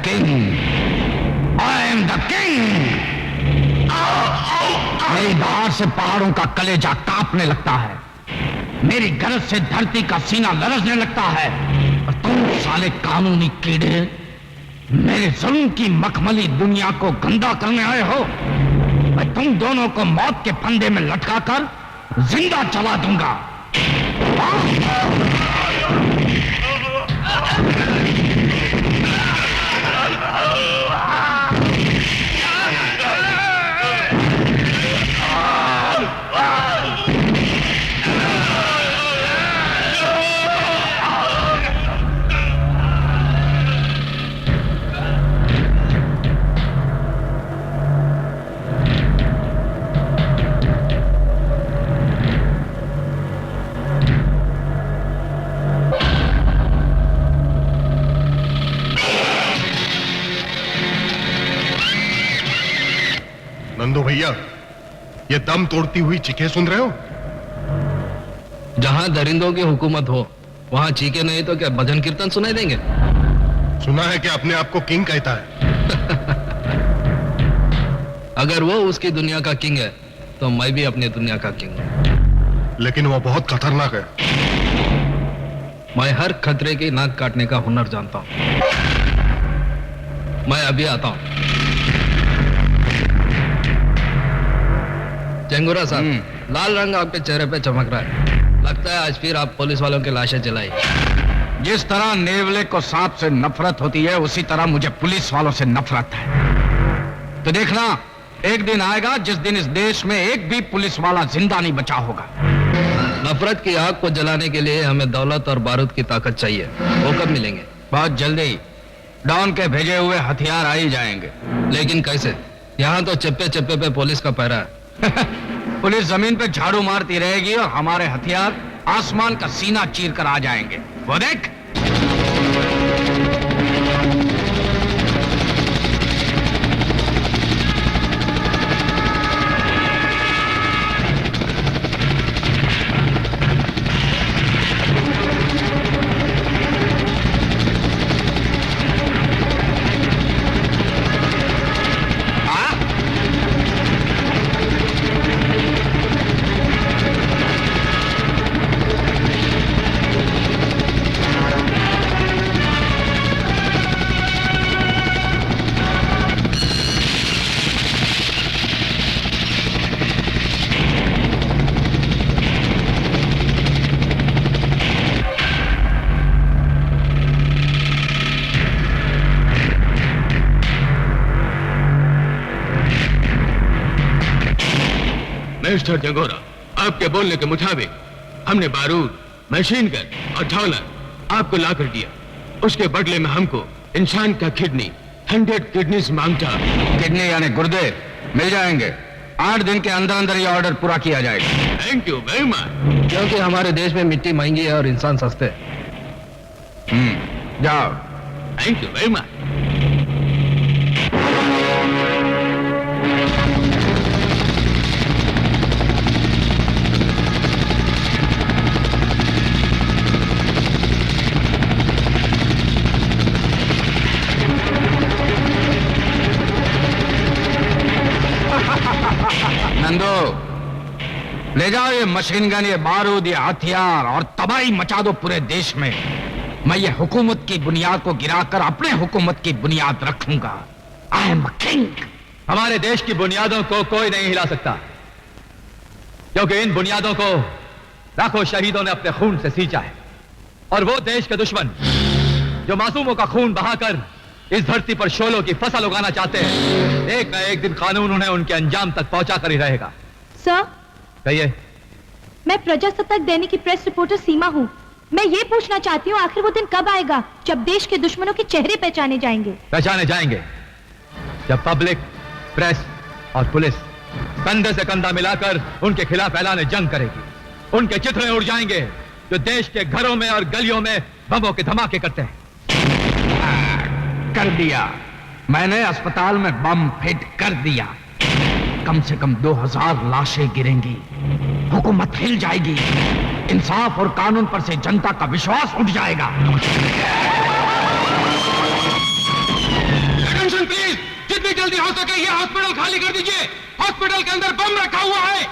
King, I am the king. मेरी दहाड़ से पहाड़ों का कलेजा कांपने लगता है, मेरी गरज से धरती का सीना लरजने लगता है। और तुम साले कानूनी कीड़े मेरे जुल्म की मखमली दुनिया को गंदा करने आए हो। मैं तुम दोनों को मौत के फंदे में लटकाकर जिंदा जला दूंगा। नंदू भैया, ये दम तोड़ती हुई चीखें सुन रहे हो? जहां दरिंदों की हुकूमत हो वहां चीखे नहीं तो क्या भजन कीर्तन सुनाई देंगे? सुना है कि अपने आप को किंग कहता है। अगर वो उसकी दुनिया का किंग है तो मैं भी अपनी दुनिया का किंग हूं। लेकिन वो बहुत खतरनाक है। मैं हर खतरे की नाक काटने का हुनर जानता हूं। मैं अभी आता हूं। चेंगुरा साहब, लाल रंग आपके चेहरे पे चमक रहा है। लगता है आज फिर आप पुलिस वालों की लाशें जलाई। जिस तरह नेवले को सांप से नफरत होती है उसी तरह मुझे पुलिस वालों से नफरत है। तो देखना, एक दिन आएगा जिस दिन इस देश में एक भी पुलिस वाला जिंदा नहीं बचा होगा। नफरत की आग को जलाने के लिए हमें दौलत और बारूद की ताकत चाहिए। वो कब मिलेंगे? बहुत जल्दी। डॉन के भेजे हुए हथियार आ ही जाएंगे। लेकिन कैसे? यहाँ तो चप्पे चप्पे पे पुलिस का पहरा है। पुलिस जमीन पे झाड़ू मारती रहेगी और हमारे हथियार आसमान का सीना चीर कर आ जाएंगे। वो देख। मिस्टर जगोरा, आपके बोलने के मुताबिक हमने बारूद, मशीन गन और झोला आपको ला कर दिया। उसके बदले में हमको इंसान का किडनी 100 किडनीज मांगता। किडनी यानी गुर्दे मिल जाएंगे। 8 दिन के अंदर अंदर ये ऑर्डर पूरा किया जाएगा। Thank you very much. क्योंकि हमारे देश में मिट्टी महंगी है और इंसान सस्ते। जाओ। Thank you very much. Nandu, ले जाओ ये मशीन गन, ये बारूद, ये हथियार और तबाही मचा दो पूरे देश में। मैं ये हुकूमत की बुनियाद को गिराकर अपने हुकूमत की बुनियाद रखूंगा। I am king. हमारे देश की बुनियादों को कोई नहीं हिला सकता, क्योंकि इन बुनियादों को लाखों शहीदों ने अपने खून से सींचा है। और वो देश के दुश्मन जो मासूमों का खून बहाकर इस धरती पर शोलों की फसल उगाना चाहते हैं, एक न एक दिन कानून उन्हें उनके अंजाम तक पहुंचा कर ही रहेगा। सर, कहिए। मैं प्रजासत्ताक दैनिक की प्रेस रिपोर्टर सीमा हूँ। मैं ये पूछना चाहती हूँ, आखिर वो दिन कब आएगा जब देश के दुश्मनों के चेहरे पहचाने जाएंगे? पहचाने जाएंगे जब पब्लिक, प्रेस और पुलिस कंधे से कंधा मिलाकर उनके खिलाफ ऐलान जंग करेगी। उनके चित्रे उड़ जाएंगे जो देश के घरों में और गलियों में बमों के धमाके करते हैं। कर दिया मैंने, अस्पताल में बम फिट कर दिया। कम से कम 2000 लाशें गिरेंगी, हुकूमत हिल जाएगी, इंसाफ और कानून पर से जनता का विश्वास उठ जाएगा। खाली कर दीजिए, हॉस्पिटल के अंदर बम रखा हुआ है।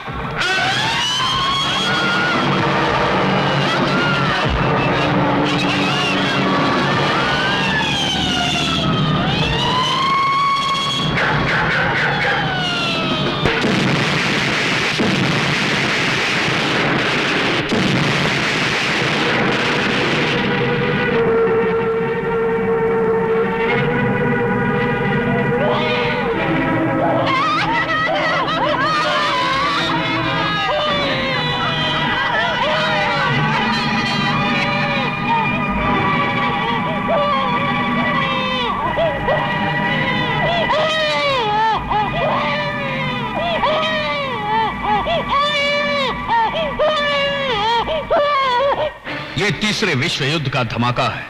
ये तीसरे विश्व युद्ध का धमाका है।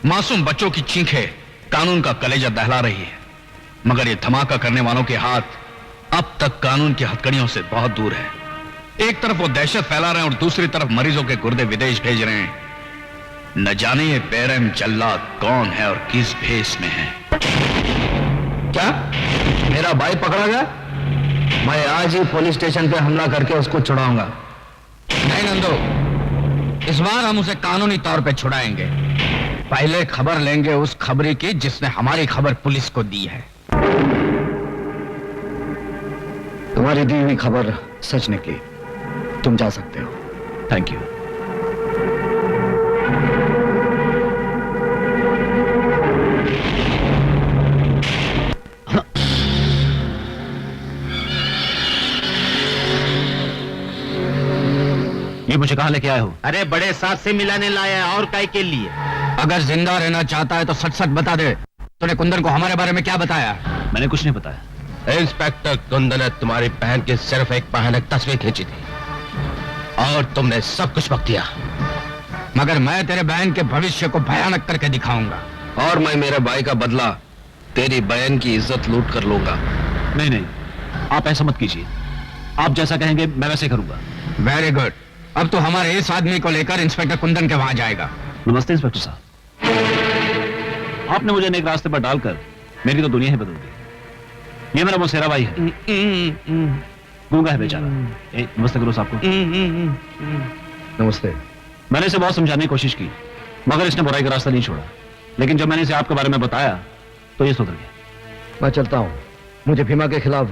मासूम बच्चों की चीखें कानून का कलेजा दहला रही है, मगर ये धमाका करने वालों के हाथ अब तक कानून की हथकड़ियों से बहुत दूर है। एक तरफ वो दहशत फैला रहे हैं और दूसरी तरफ मरीजों के गुर्दे विदेश भेज रहे हैं। न जाने ये बेरहम जल्लाद कौन है और किस भेष में है। क्या मेरा भाई पकड़ा गया? मैं आज ही पुलिस स्टेशन पे हमला करके उसको छुड़ाऊंगा। नहीं नंदो, इस बार हम उसे कानूनी तौर पे छुड़ाएंगे। पहले खबर लेंगे उस खबरी की जिसने हमारी खबर पुलिस को दी है। तुम्हारी दी हुई खबर सच निकली, तुम जा सकते हो। Thank you. ये मुझे कहां लेके आए हो? अरे बड़े साथ से मिलाने लाया है, और काय के लिए? अगर जिंदा रहना चाहता है तो सच सच बता दे, तूने कुंदन को हमारे बारे में क्या बताया? मैंने कुछ नहीं बताया। इंस्पेक्टर कुंदन ने तुम्हारी बहन की सिर्फ एक भयानक तस्वीर खींची थी और तुमने सब कुछ बक दिया। मगर मैं तेरे बहन के भविष्य को भयानक करके दिखाऊंगा। और मैं मेरे भाई का बदला तेरी बहन की इज्जत लूट कर लूंगा। नहीं नहीं, आप ऐसा मत कीजिए। आप जैसा कहेंगे मैं वैसे करूंगा। Very good. अब तो हमारे इस आदमी को लेकर इंस्पेक्टर कुंदन के वहां जाएगा। नमस्ते इंस्पेक्टर साहब। आपने मुझे नेक रास्ते पर डालकर मेरी तो दुनिया ही बदल दी। ये मेरा मौसेरा भाई है, गूंगा है बेचारा। नमस्ते करो साहब को। नमस्ते। मैंने इसे बहुत समझाने की कोशिश की, मगर इसने बुराई का रास्ता नहीं छोड़ा। लेकिन जब मैंने इसे आपके बारे में बताया तो ये सुधर गया। मैं चलता हूं, मुझे भीमा के खिलाफ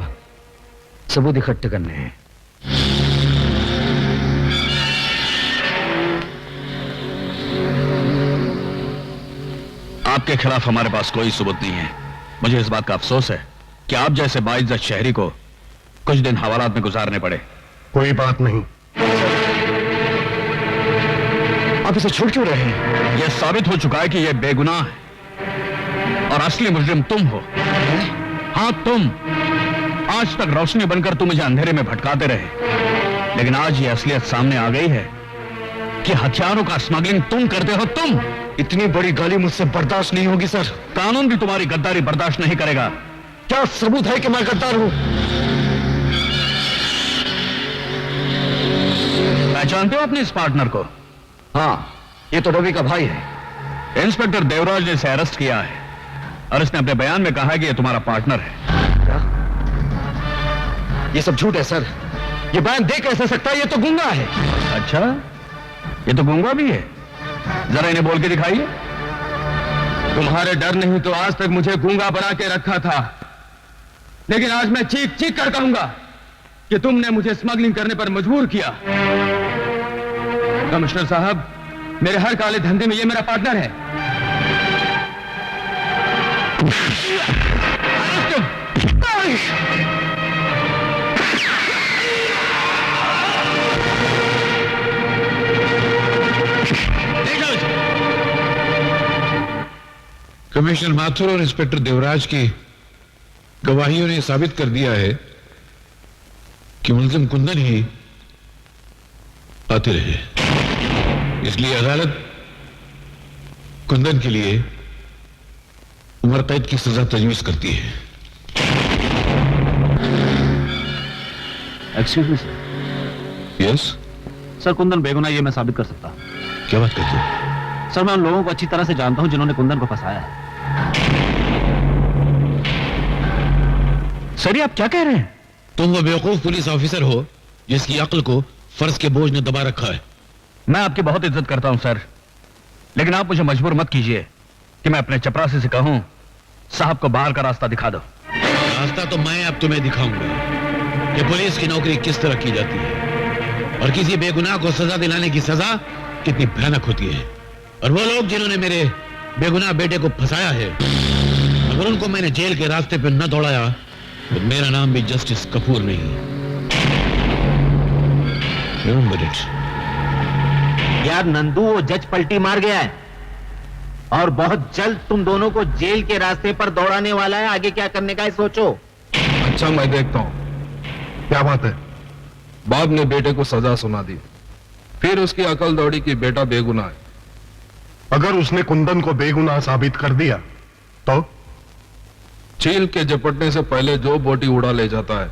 सबूत इकट्ठे करने हैं। आपके खिलाफ हमारे पास कोई सबूत नहीं है। मुझे इस बात का अफसोस है कि आप जैसे बाइज्जत शहरी को कुछ दिन हवालात में गुजारने पड़े। कोई बात नहीं। आप इसे छोड़ क्यों रहे हैं? यह साबित हो चुका है कि यह बेगुनाह है और असली मुजरिम तुम हो। हाँ तुम। आज तक रोशनी बनकर तुम मुझे अंधेरे में भटकाते रहे, लेकिन आज यह असलियत सामने आ गई है कि हथियारों का स्मगलिंग तुम करते हो। तुम। इतनी बड़ी गाली मुझसे बर्दाश्त नहीं होगी सर। कानून भी तुम्हारी गद्दारी बर्दाश्त नहीं करेगा। क्या सबूत है कि मैं गद्दार हूं? पहचानते हो अपने इस पार्टनर को? हाँ, ये तो रवि का भाई है। इंस्पेक्टर देवराज ने इसे अरेस्ट किया है और इसने अपने बयान में कहा है कि यह तुम्हारा पार्टनर है। क्या? ये सब झूठ है सर। ये बयान दे कैसे सकता है? ये तो गूंगा है। अच्छा, ये तो गूंगा भी है। जरा इन्हें बोल के दिखाइए। तुम्हारे डर नहीं तो आज तक मुझे गूंगा बना के रखा था, लेकिन आज मैं चीख चीख कर कहूंगा कि तुमने मुझे स्मगलिंग करने पर मजबूर किया। कमिश्नर साहब, मेरे हर काले धंधे में ये मेरा पार्टनर है। कमिश्नर माथुर और इंस्पेक्टर देवराज की गवाहियों ने साबित कर दिया है कि मुलजिम कुंदन ही आते रहे। इसलिए अदालत कुंदन के लिए उम्र कैद की सजा तजवीज करती है। Excuse me sir. Yes? Sir, Kundan बेगुनाह ये मैं साबित कर सकता हूं। क्या बात करते हो? सर, मैं उन लोगों को अच्छी तरह से जानता हूं जिन्होंने कुंदन को फंसाया है। सर ये आप क्या कह रहे हैं? तुम वो बेवकूफ पुलिस ऑफिसर हो जिसकी अक्ल को फर्ज के बोझ ने दबा रखा है। मैं आपकी बहुत इज्जत करता हूं सर, लेकिन आप मुझे मजबूर मत कीजिए कि मैं अपने चपरासी से कहूं साहब को बाहर का रास्ता दिखा दो। रास्ता तो मैं अब तुम्हें दिखाऊंगा कि पुलिस की नौकरी किस तरह की जाती है और किसी बेगुनाह को सजा दिलाने की सजा कितनी भयानक होती है। और वो लोग जिन्होंने मेरे बेगुनाह बेटे को फंसाया है, अगर उनको मैंने जेल के रास्ते पर न दौड़ाया तो मेरा नाम भी जस्टिस कपूर नहीं। Remember it. यार नंदू, वो जज पलटी मार गया है और बहुत जल्द तुम दोनों को जेल के रास्ते पर दौड़ाने वाला है। आगे क्या करने का है सोचो। अच्छा मैं देखता हूं। क्या बात है? बाप ने बेटे को सजा सुना दी, फिर उसकी अकल दौड़ी कि बेटा बेगुनाह है। अगर उसने कुंदन को बेगुनाह साबित कर दिया तो? चील के झपटने से पहले जो बोटी उड़ा ले जाता है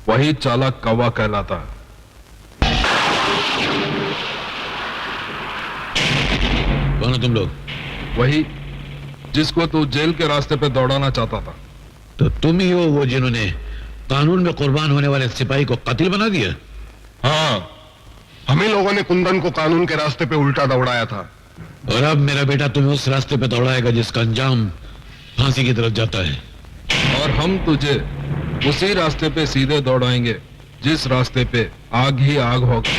वही चालाक कौवा कहलाता है। कौन हो तुम लोग? वही जिसको तू जेल के रास्ते पे दौड़ाना चाहता था। तो तुम ही हो वो जिन्होंने कानून में कुर्बान होने वाले सिपाही को कातिल बना दिया? हाँ, हम ही लोगों ने कुंदन को कानून के रास्ते पे उल्टा दौड़ाया था। और अब मेरा बेटा तुम्हें उस रास्ते पे दौड़ाएगा जिसका अंजाम फांसी की तरफ जाता है। और हम तुझे उसी रास्ते पे सीधे दौड़ाएंगे जिस रास्ते पे आग ही आग होगा।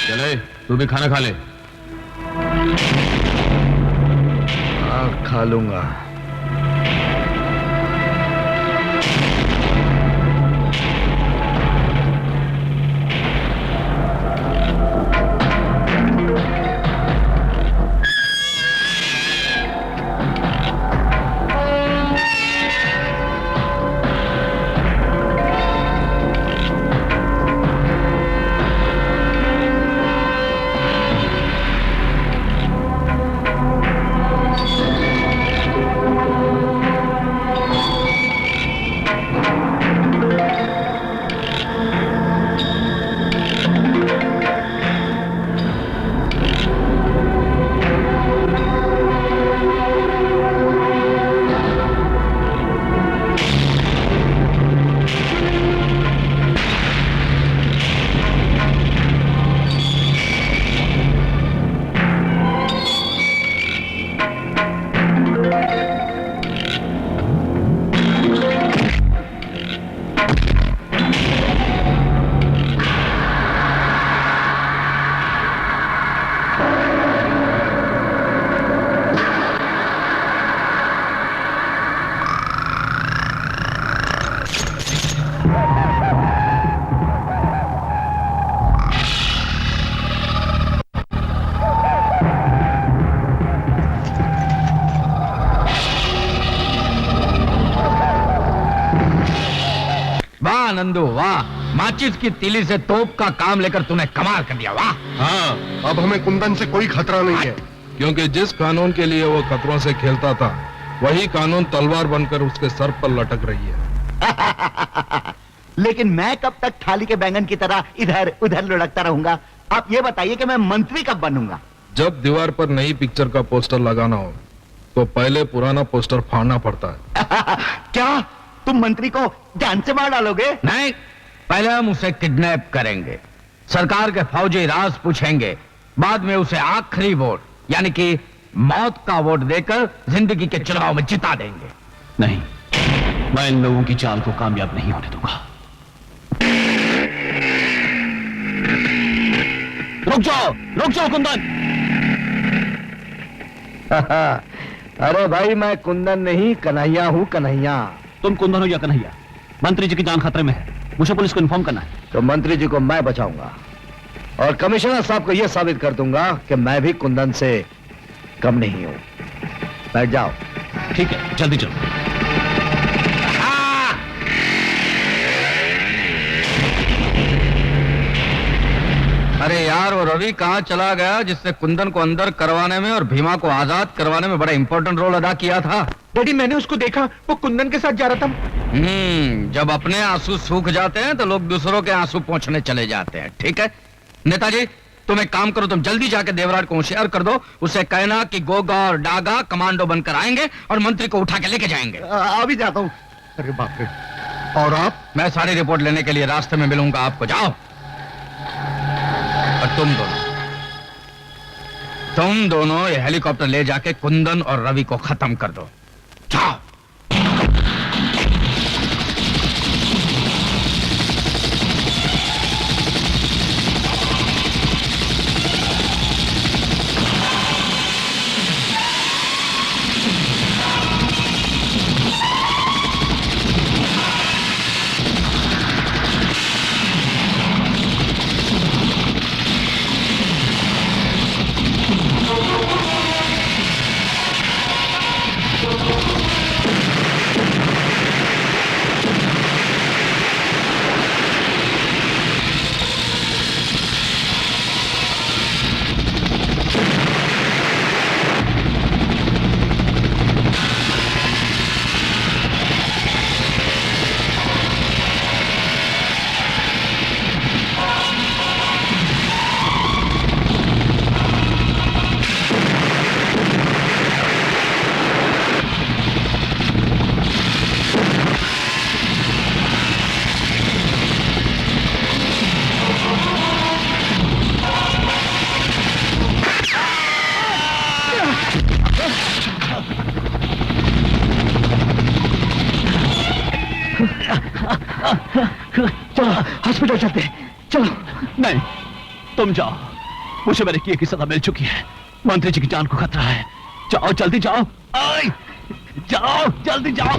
चले, तू भी खाना खा ले। खा लूंगा। नंदू वाह, माचिस की तीली से तोप का काम लेकर तूने कमाल कर दिया। वाह। हाँ, अब हमें कुंदन से कोई खतरा नहीं है, क्योंकि जिस कानून के लिए वो खतरों से खेलता था वही कानून तलवार बनकर उसके सर पर लटक रही है। लेकिन मैं कब तक थाली के बैंगन की तरह इधर उधर लुढ़कता रहूंगा? आप ये बताइए कि मैं मंत्री कब बनूंगा? जब दीवार पर नई पिक्चर का पोस्टर लगाना हो तो पहले पुराना पोस्टर फाड़ना पड़ता है। क्या तुम मंत्री को जान से मार डालोगे? नहीं, पहले हम उसे किडनैप करेंगे, सरकार के फौजी राज पूछेंगे, बाद में उसे आखिरी वोट यानी कि मौत का वोट देकर जिंदगी के चुनाव में जिता देंगे। नहीं, मैं इन लोगों की चाल को कामयाब नहीं होने दूंगा। रुक जाओ कुंदन। अरे भाई मैं कुंदन नहीं कन्हैया हूँ, कन्हैया। तुम कुंदन हो या कन्हैया, मंत्री जी की जान खतरे में है, मुझे पुलिस को इन्फॉर्म करना है। तो मंत्री जी को मैं बचाऊंगा और कमिश्नर साहब को यह साबित कर दूंगा कि मैं भी कुंदन से कम नहीं हूं। बैठ जाओ। ठीक है, जल्दी चलो। अरे यार, वो रवि कहाँ चला गया जिसने कुंदन को अंदर करवाने में और भीमा को आजाद करवाने में बड़ा इंपॉर्टेंट रोल अदा किया था? डैडी मैंने उसको देखा, वो कुंदन के साथ जा रहा था। जब अपने आंसू सूख जाते हैं तो लोग दूसरों के आंसू पोंछने चले जाते हैं। ठीक है नेताजी, तुम एक काम करो, तुम जल्दी जाके देवराज को होशियार कर दो, उसे कहना कि गोगा और डागा कमांडो बनकर आएंगे और मंत्री को उठा के लेके जाएंगे। अभी जाता हूँ। अरे बाप रे। और आप? मैं सारी रिपोर्ट लेने के लिए रास्ते में मिलूंगा आपको। जाओ। और तुम दोनों ये हेलीकॉप्टर ले जाके कुंदन और रवि को खत्म कर दो। जाओ। चलो हॉस्पिटल चलते हैं, चलो। नहीं, तुम जाओ, मुझे मेरे किए की सजा मिल चुकी है, मंत्री जी की जान को खतरा है। जाओ जल्दी जाओ, जाओ जल्दी जाओ।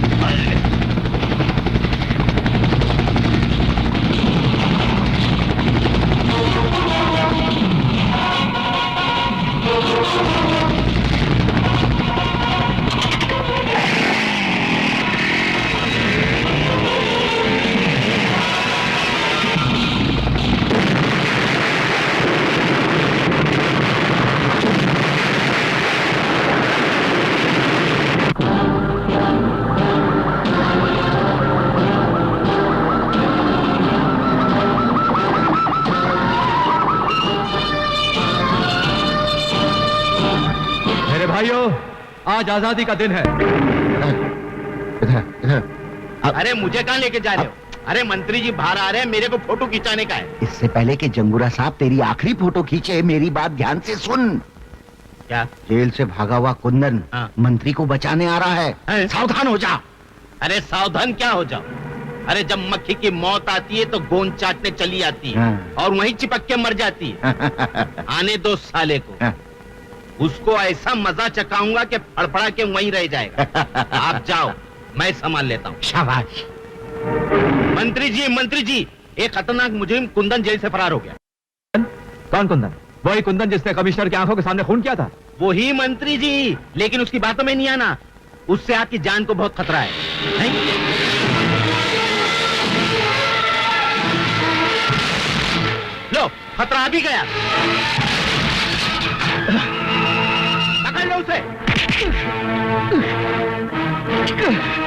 भाइयों, आज आजादी का दिन है। अरे मुझे कहां लेके जा रहे हो? अरे मंत्री जी बाहर आ रहे हैं, मेरे को फोटो खिंचाने का है। इससे पहले कि जंगूरा साहब तेरी आखिरी फोटो खींचे, मेरी बात ध्यान से सुन। क्या? जेल से भागा हुआ कुंदन मंत्री को बचाने आ रहा है। सावधान हो जा। अरे सावधान क्या हो जाओ? अरे जब मक्खी की मौत आती है तो गोंद चाटने चली आती है और वहीं चिपक के मर जाती है। आने दो साले को, उसको ऐसा मजा चकाऊंगा कि फड़फड़ा के वहीं रह जाएगा। आप जाओ, मैं संभाल लेता हूँ। शाबाश। मंत्री जी, एक खतरनाक मुजरिम कुंदन जेल से फरार हो गया। कौन कुंदन? वही कुंदन जिसने कमिश्नर की आंखों के सामने खून किया था? वही मंत्री जी, लेकिन उसकी बातों में नहीं आना, उससे आपकी जान को बहुत खतरा है। नहीं? लो, खतरा आ भी गया। पकड़ लो उसे।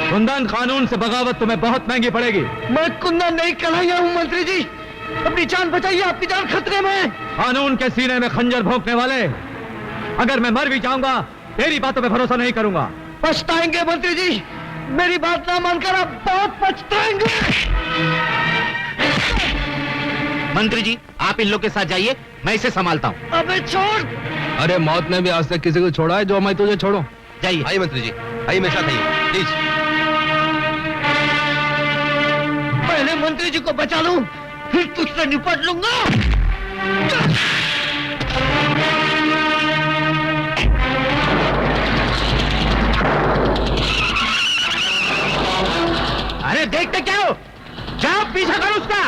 कुंदन, कानून से बगावत तुम्हें बहुत महंगी पड़ेगी। मैं कुंदन नहीं, कन्हैया हूँ। मंत्री जी अपनी जान बचाइए, आपकी जान खतरे में है। कानून के सीने में खंजर भोंकने वाले, अगर मैं मर भी जाऊंगा तेरी बातों पे भरोसा नहीं करूंगा। पछताएंगे मंत्री जी, मेरी बात ना मानकर आप बहुत पछताएंगे। मंत्री जी आप इन लोग के साथ जाइए, मैं इसे संभालता हूँ। अबे छोड़। अरे मौत ने भी आज तक किसी को छोड़ा है जो मैं तुझे छोड़ूं? जाइए। आइए मंत्री जी, आइए मेरे साथ आइए प्लीज। पहले मंत्री जी को बचा लूं, फिर तुझसे निपट लूंगा। अरे देखते क्या हो, जाओ पीछा करो उसका।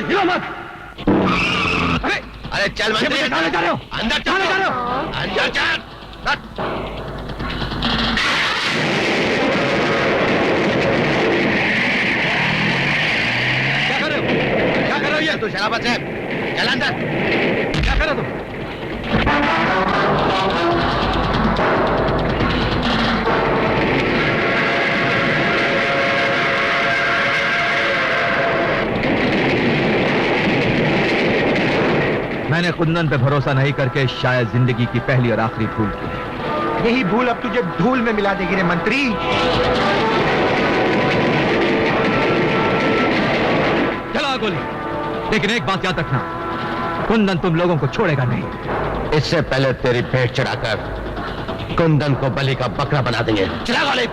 हिलो मत। अरे चल मंत्री, कहाँ ले जा रहे हो? अंदर कहाँ ले जा रहे हो? अंदर चल। क्या कर रहे हो? क्या कर रहे हो ये? तू शराबत है, चल अंदर। क्या कर रहे हो तुम? मैंने कुंदन पे भरोसा नहीं करके शायद जिंदगी की पहली और आखिरी भूल की। यही भूल अब तुझे धूल में मिला देगी रे मंत्री। चला गोली, लेकिन एक बात याद रखना, कुंदन तुम लोगों को छोड़ेगा नहीं। इससे पहले तेरी भेंट चढ़ाकर कुंदन को बलि का बकरा बना देंगे। चला गोली।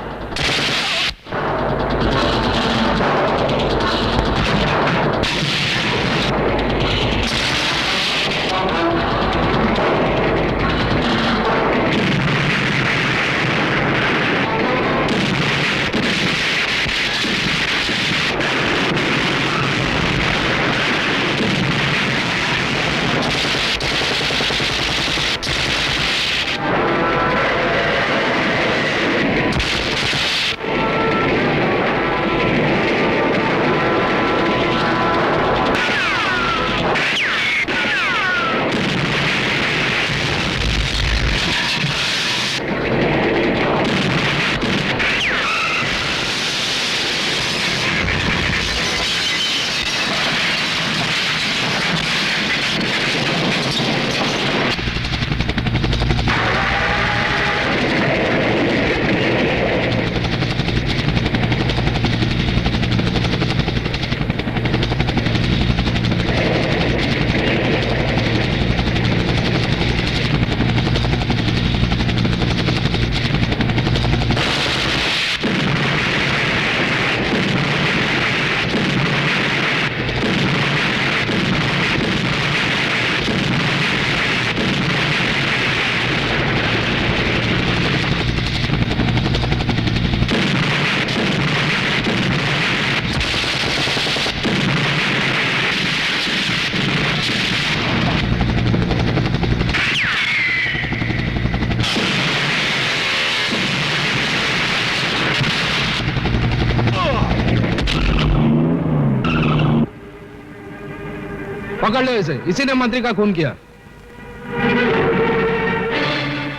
पकड़ लो इसे, इसी ने मंत्री का खून किया।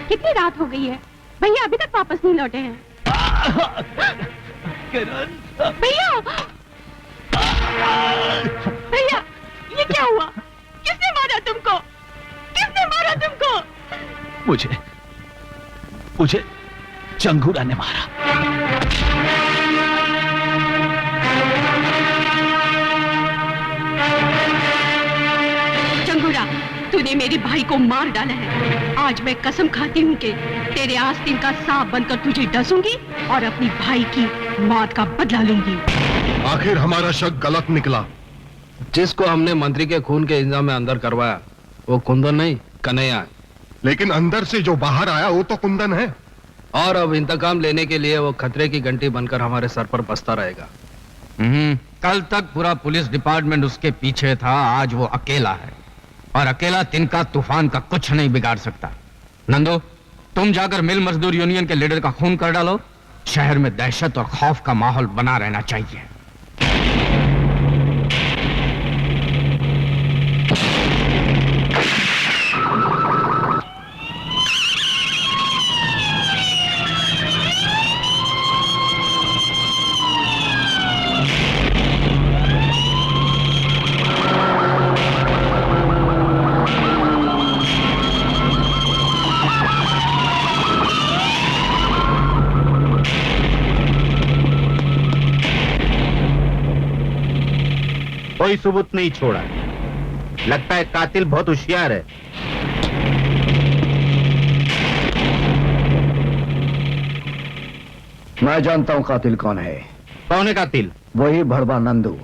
कितनी रात हो गई है, भैया अभी तक वापस नहीं लौटे हैं। भैया भैया, ये क्या हुआ? किसने मारा तुमको? किसने मारा तुमको? मुझे चंगूरा ने मारा। चंगूरा, तूने मेरे भाई को मार डाला है। आज मैं कसम खाती हूँ कि तेरे आस्तीन का सांप बनकर तुझे डसूंगी और अपनी भाई की मौत का बदला लूंगी। आखिर हमारा शक गलत निकला। जिसको हमने मंत्री के खून के इल्जाम में अंदर करवाया वो कुंदन नहीं, कन्हैया है। लेकिन अंदर से जो बाहर आया वो तो कुंदन है। और अब इंतकाम लेने के लिए वो खतरे की घंटी बनकर हमारे सर पर बसता रहेगा। कल तक पूरा पुलिस डिपार्टमेंट उसके पीछे था, आज वो अकेला है और अकेला तिनका तूफान का कुछ नहीं बिगाड़ सकता। नंदो, तुम जाकर मिल मजदूर यूनियन के लीडर का खून कर डालो। शहर में दहशत और खौफ का माहौल बना रहना चाहिए। कोई सबूत नहीं छोड़ा। लगता है कातिल बहुत होशियार है। मैं जानता हूं कातिल कौन है। कौन है कातिल? वही भड़वा नंदू,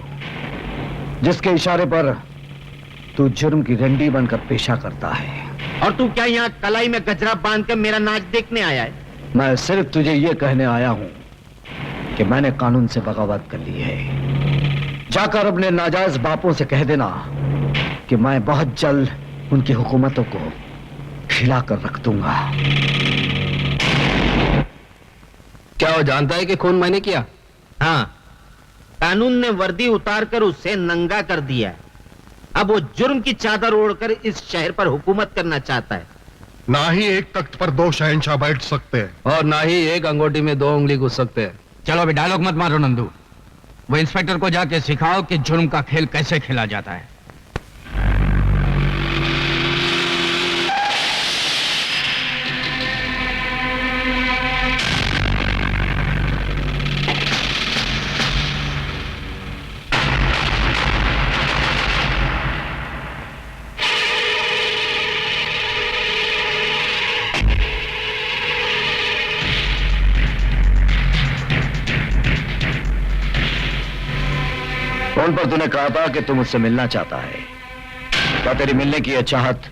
जिसके इशारे पर तू जुर्म की रंडी बनकर पेशा करता है। और तू क्या यहाँ कलाई में गजरा बांध कर मेरा नाच देखने आया है? मैं सिर्फ तुझे ये कहने आया हूं कि मैंने कानून से बगावत कर ली है। जाकर अपने नाजायज बापों से कह देना कि मैं बहुत जल्द उनकी हुकूमतों को खिलाकर रख दूंगा। क्या वो जानता है कि खून मैंने किया? हाँ, कानून ने वर्दी उतारकर उसे नंगा कर दिया। अब वो जुर्म की चादर ओढ़कर इस शहर पर हुकूमत करना चाहता है। ना ही एक तख्त पर दो शहंशाह बैठ सकते हैं और ना ही एक अंगूठी में दो उंगली घुस सकते हैं। चलो अभी डायलॉग मत मारो नंदू, वो इंस्पेक्टर को जाके सिखाओ कि जुर्म का खेल कैसे खेला जाता है। फोन पर तूने कहा था कि तू मुझसे मिलना चाहता है। क्या तेरी मिलने की यह चाहत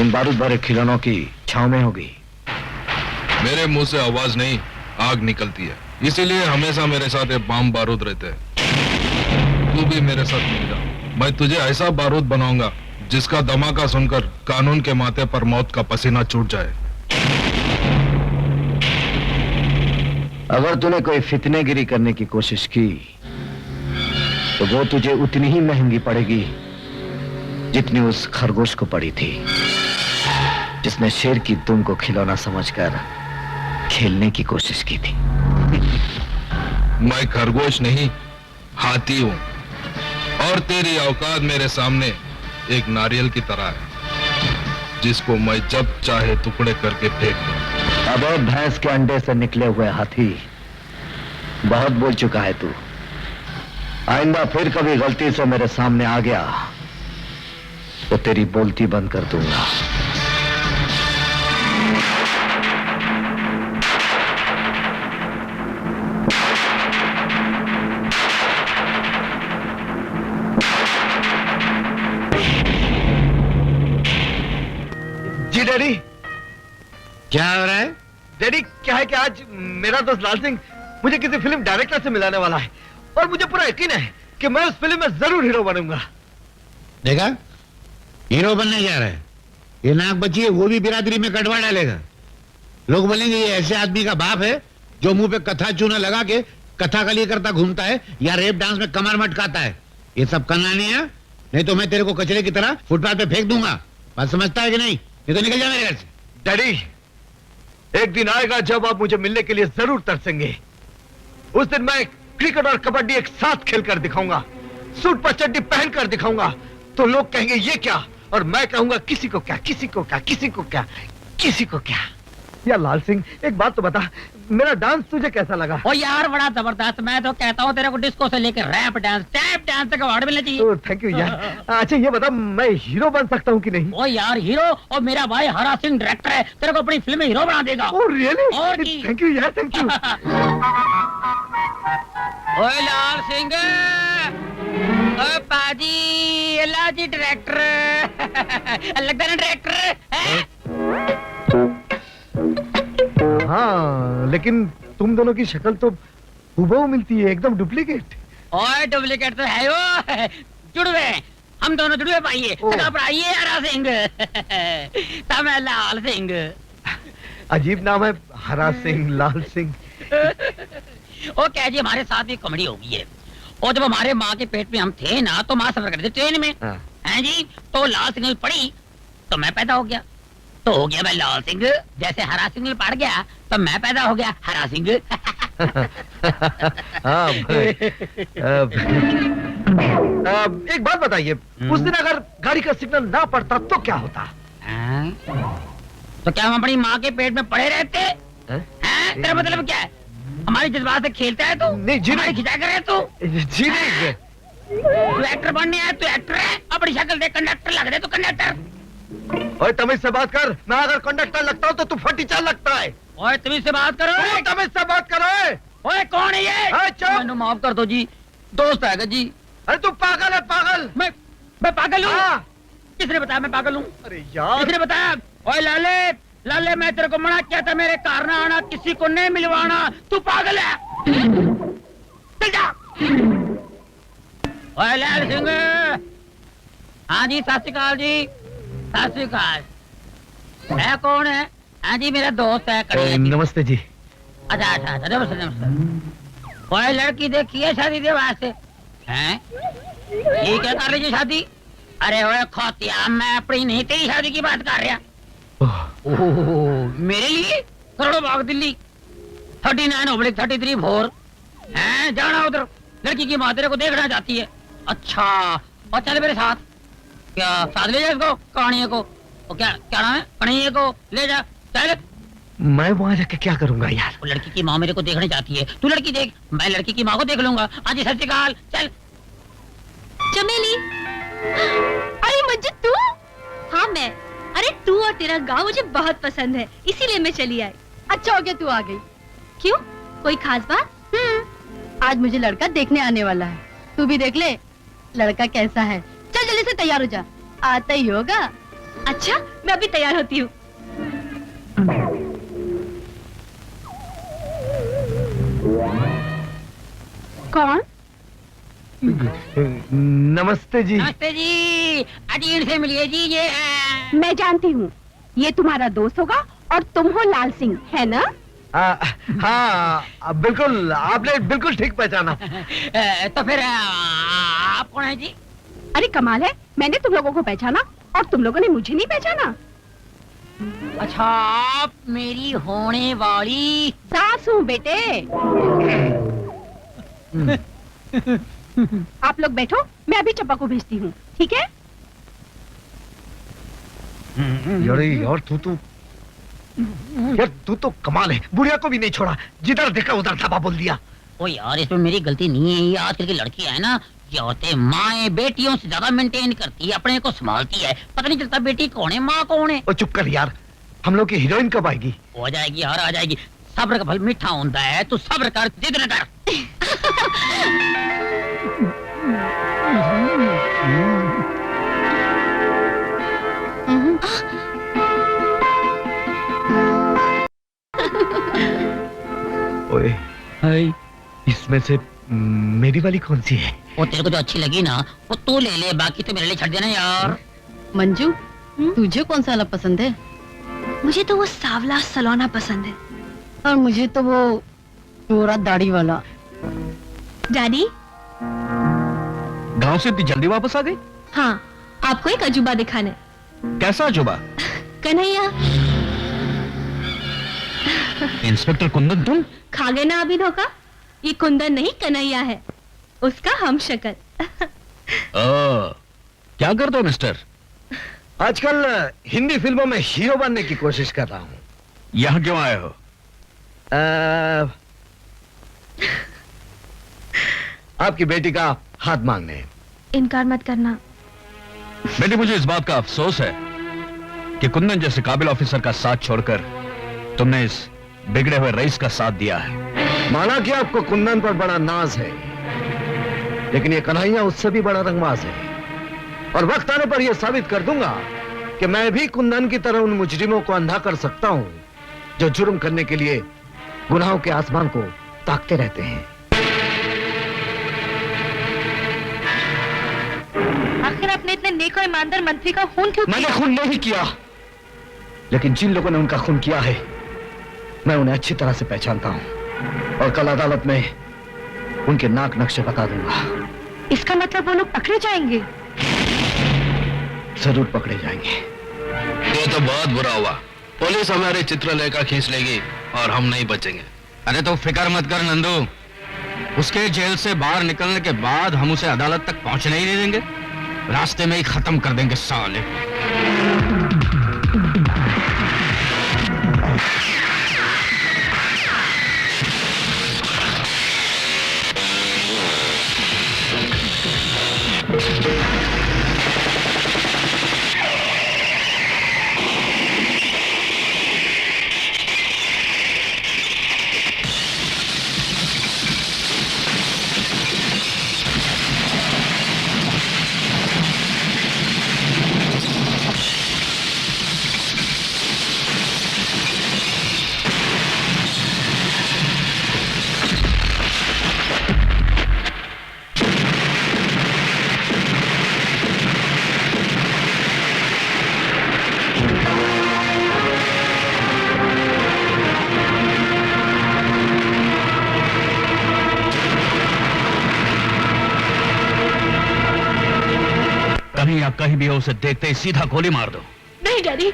इन बारूद भरे खिलौनों की छांव में होगी? मेरे मुंह से आवाज नहीं, आग निकलती है, इसीलिए हमेशा मेरे साथ ये बम बारूद रहते हैं। तू भी मेरे साथ मिल जा, मैं तुझे ऐसा बारूद बनाऊंगा जिसका धमाका सुनकर कानून के माथे पर मौत का पसीना छूट जाए। अगर तूने कोई फितनेगिरी करने की कोशिश की तो वो तुझे उतनी ही महंगी पड़ेगी जितनी उस खरगोश को पड़ी थी, जिसने शेर की दुम को खिलौना समझकर खेलने की कोशिश की थी। मैं खरगोश नहीं, हाथी हूं, और तेरी औकात मेरे सामने एक नारियल की तरह है, जिसको मैं जब चाहे टुकड़े करके फेंक दूं। अब भैंस के अंडे से निकले हुए हाथी, बहुत बोल चुका है तू। आइंदा फिर कभी गलती से मेरे सामने आ गया तो तेरी बोलती बंद कर दूंगा। जी डैडी। क्या हो रहा है? डैडी क्या है कि आज मेरा दोस्त लाल सिंह मुझे किसी फिल्म डायरेक्टर से मिलाने वाला है और मुझे पूरा यकीन है कि मैं उस फिल्म में जरूर हीरो बनूंगा। देखा, हीरो बनने जा रहा है। ये नाक बची है, वो भी बिरादरी में कटवा डालेगा। लोग बोलेंगे ये ऐसे आदमी का बाप है जो मुंह पे कथा चूना लगा के कथा का लिए करता घूमता है या रेप डांस में कमर मटकाता है। ये सब करना नहीं है, नहीं तो मैं तेरे को कचरे की तरह फुटपाथ पे फेंक दूंगा। बात समझता है कि नहीं? ये तो निकल जा मेरे घर से। डैडी, एक दिन आएगा जब आप मुझे मिलने के लिए जरूर तरसेंगे। उस दिन मैं क्रिकेट और कबड्डी एक साथ खेलकर दिखाऊंगा, सूट पर चड्डी पहनकर दिखाऊंगा, तो लोग कहेंगे ये क्या, और मैं कहूंगा किसी को क्या, किसी को क्या, किसी को क्या, किसी को क्या। यार लाल सिंह, एक बात तो बता, मेरा डांस तुझे कैसा लगा? ओ यार बड़ा जबरदस्त। मैं तो कहता हूँ तेरे को डिस्को से लेकर रैप डांस, टैप डांस तक अवार्ड मिलना चाहिए। थैंक यू यार। अच्छा ये बता, मैं हीरो बन सकता हूँ कि नहीं? ओ यार हीरो, और मेरा भाई हरा सिंह डायरेक्टर है, तेरे को अपनी फिल्म में हीरो बना देगा। Oh really? और थैंक यू यार, थैंक यू। ओए लाल सिंह, ओए पाजी, लाजी डायरेक्टर लगता है ना डायरेक्टर। हाँ, लेकिन तुम दोनों की शक्ल तो हूबहू मिलती है, एकदम डुप्लीकेट। ओए डुप्लीकेट तो है वो, जुड़वे, हम दोनों जुड़वे पाइए। आइए हरा सिंह तब मैं लाल सिंह। अजीब नाम है, हरा सिंह, लाल सिंह। ओ क्या जी, हमारे साथ भी कॉमेडी होगी है। और जब हमारे माँ के पेट में हम थे ना, तो माँ सफर करते ट्रेन में, हैं जी, तो लाल सिंह पड़ी तो मैं पैदा हो गया, तो हो गया मैं लाल सिंह। जैसे हरा सिंह पड़ गया तो मैं पैदा हो गया हरा सिंह। हाँ एक बात बताइए, उस दिन अगर गाड़ी का सिग्नल ना पड़ता तो क्या होता? तो क्या हम अपनी माँ के पेट में पड़े रहते? हैं? तेरा मतलब क्या है? हमारी जज्बात से खेलता है तू? नहीं जी, नहीं खिंचा कर रहे तू? जी नहीं, तू एक्टर बनने आया, तू एक्टर है। अपनी शक्ल देख कंडक्टर लग रहे, तू कंडक्टर। ओए तमीज से बात कर। मैं अगर कंडक्टर लगता हूँ तो तू फटीचर लगता है। ओए तमीज से बात करो। तमीज से बात करो। ओए कौन है ये? मैंने माफ कर दो जी, दोस्त है जी। अरे तू पागल है, पागल। मैं पागल हूँ? किसने बताया मैं पागल हूँ? अरे यार, किसने बताया? ओए लाले, लाले मैं तेरे को मना किया था मेरे कार ना आना, किसी को नहीं मिलवाना। तू पागल है। चल जा। ओए लाल सिंह। हाँ जी, सत श्री अकाल जी। सत श्री अकाल। है कौन है? हाँ जी, मेरा दोस्त है। नमस्ते जी। अच्छा अच्छा अच्छा, नमस्ते नमस्ते। कोई लड़की देखी है शादी के वास्ते? हैं? ये क्या कर रही है शादी? अरे ओए खोतिया, मैं अपनी नहीं तेरी शादी की बात कर रहा। ओह, मेरे लिए करोड़ों बाग दिल्ली 39/33 हैं, जाना उधर। लड़की की माँ तेरे को देखना चाहती है। अच्छा, और चल मेरे साथ। क्या साथ ले जा इसको, कहानियों को। तो क्या क्या नाम है? कहानियों को ले जा, चल। मैं वहां जाके क्या करूंगा यार? वो लड़की की माँ मेरे को देखनी चाहती है। तू लड़की देख, मैं लड़की की माँ को देख लूंगा। आज सत श्री अकाल, चल। चमेली। अरे मंजू तू? हाँ मैं। अरे तू और तेरा गांव मुझे बहुत पसंद है, इसीलिए मैं चली आई। अच्छा हो गया तू आ गई। क्यों, कोई खास बात? आज मुझे लड़का देखने आने वाला है, तू भी देख ले लड़का कैसा है। चल जल्दी से तैयार हो जा, आता ही होगा। अच्छा, मैं अभी तैयार होती हूँ। कौन? नमस्ते जी। नमस्ते जी। अजीन से मिलिए जी। ये मैं जानती हूँ, ये तुम्हारा दोस्त होगा और तुम हो लाल सिंह, है ना? हाँ बिल्कुल, आपने बिल्कुल ठीक पहचाना। तो फिर आप कौन है जी? अरे कमाल है, मैंने तुम लोगों को पहचाना और तुम लोगों ने मुझे नहीं पहचाना। अच्छा, आप मेरी होने वाली सास हूँ बेटे। आप लोग बैठो, मैं अभी चंपा को भेजती हूँ, ठीक है? यार तू तो कमाल है, बुढ़िया को भी नहीं छोड़ा, जिधर देखा उधर धाबा बोल दिया। ओ यार, इसमें मेरी गलती नहीं है। ये आजकल की लड़की है ना, ये होते माँ बेटियों से ज्यादा मेंटेन करती है, अपने को संभालती है। पता नहीं चलता बेटी कौन है, माँ कौन है। ओ चुप कर यार, हम लोग की हीरोइन कब आएगी? हो जाएगी यार, आ जाएगी। सब्र का फल मीठा होता है, तू सब्र कर, जिद न कर। ओए, इसमें से मेरी वाली कौन सी है? वो तेरे को जो अच्छी लगी ना, वो तू ले ले, बाकी तो मेरे लिए छੱड देना यार। मंजू, तुझे कौन सा वाला पसंद है? मुझे तो वो सावला सलोना पसंद है। और मुझे तो वो गोरा दाढ़ी वाला। डैडी, गांव से इतनी जल्दी वापस आ गई? हाँ, आपको एक अजूबा दिखाने। कैसा अजूबा? कन्हैया। इंस्पेक्टर कुंदन तुम? खा गए ना अभी धोखा? ये कुंदन नहीं, कन्हैया है, उसका हम शक्ल। क्या करते हो मिस्टर? आजकल हिंदी फिल्मों में हीरो बनने की कोशिश कर रहा हूँ। यहाँ क्यों आए हो? आपकी बेटी का हाथ मांगने। इनकार मत करना। बेटी, मुझे इस बात का अफसोस है कि कुंदन जैसे काबिल ऑफिसर का साथ छोड़कर तुमने इस बिगड़े हुए रईस का साथ दिया है। माना कि आपको कुंदन पर बड़ा नाज है, लेकिन ये कन्हैया उससे भी बड़ा रंगबाज है। और वक्त आने पर यह साबित कर दूंगा कि मैं भी कुंदन की तरह उन मुजरिमों को अंधा कर सकता हूं जो जुर्म करने के लिए गुनाहों के आसमान को ताकते रहते हैं। आखिर आपने इतने नेक और ईमानदार मंत्री का खून क्यों किया? मैंने खून नहीं किया, लेकिन जिन लोगों ने उनका खून किया है मैं उन्हें अच्छी तरह से पहचानता हूं और कल अदालत में उनके नाक नक्शे बता दूंगा। इसका मतलब वो लोग पकड़े जाएंगे? जरूर पकड़े जाएंगे। ये तो बहुत बुरा हुआ, पुलिस हमारे चित्रलेखा खींच लेगी और हम नहीं बचेंगे। अरे तो फिक्र मत कर नंदू, उसके जेल से बाहर निकलने के बाद हम उसे अदालत तक पहुंचने ही नहीं देंगे, रास्ते में ही खत्म कर देंगे साले। कहीं भी हो उसे देखते ही सीधा गोली मार दो। नहीं डैडी,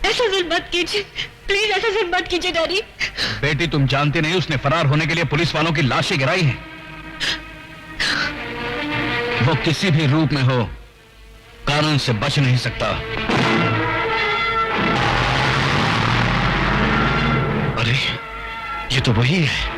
ऐसा जुल्म मत कीजिए, प्लीज ऐसा जुल्म मत कीजिए डैडी। बेटी तुम जानती नहीं उसने फरार होने के लिए पुलिस वालों की लाशें गिराई हैं। वो किसी भी रूप में हो कानून से बच नहीं सकता। अरे ये तो वही है।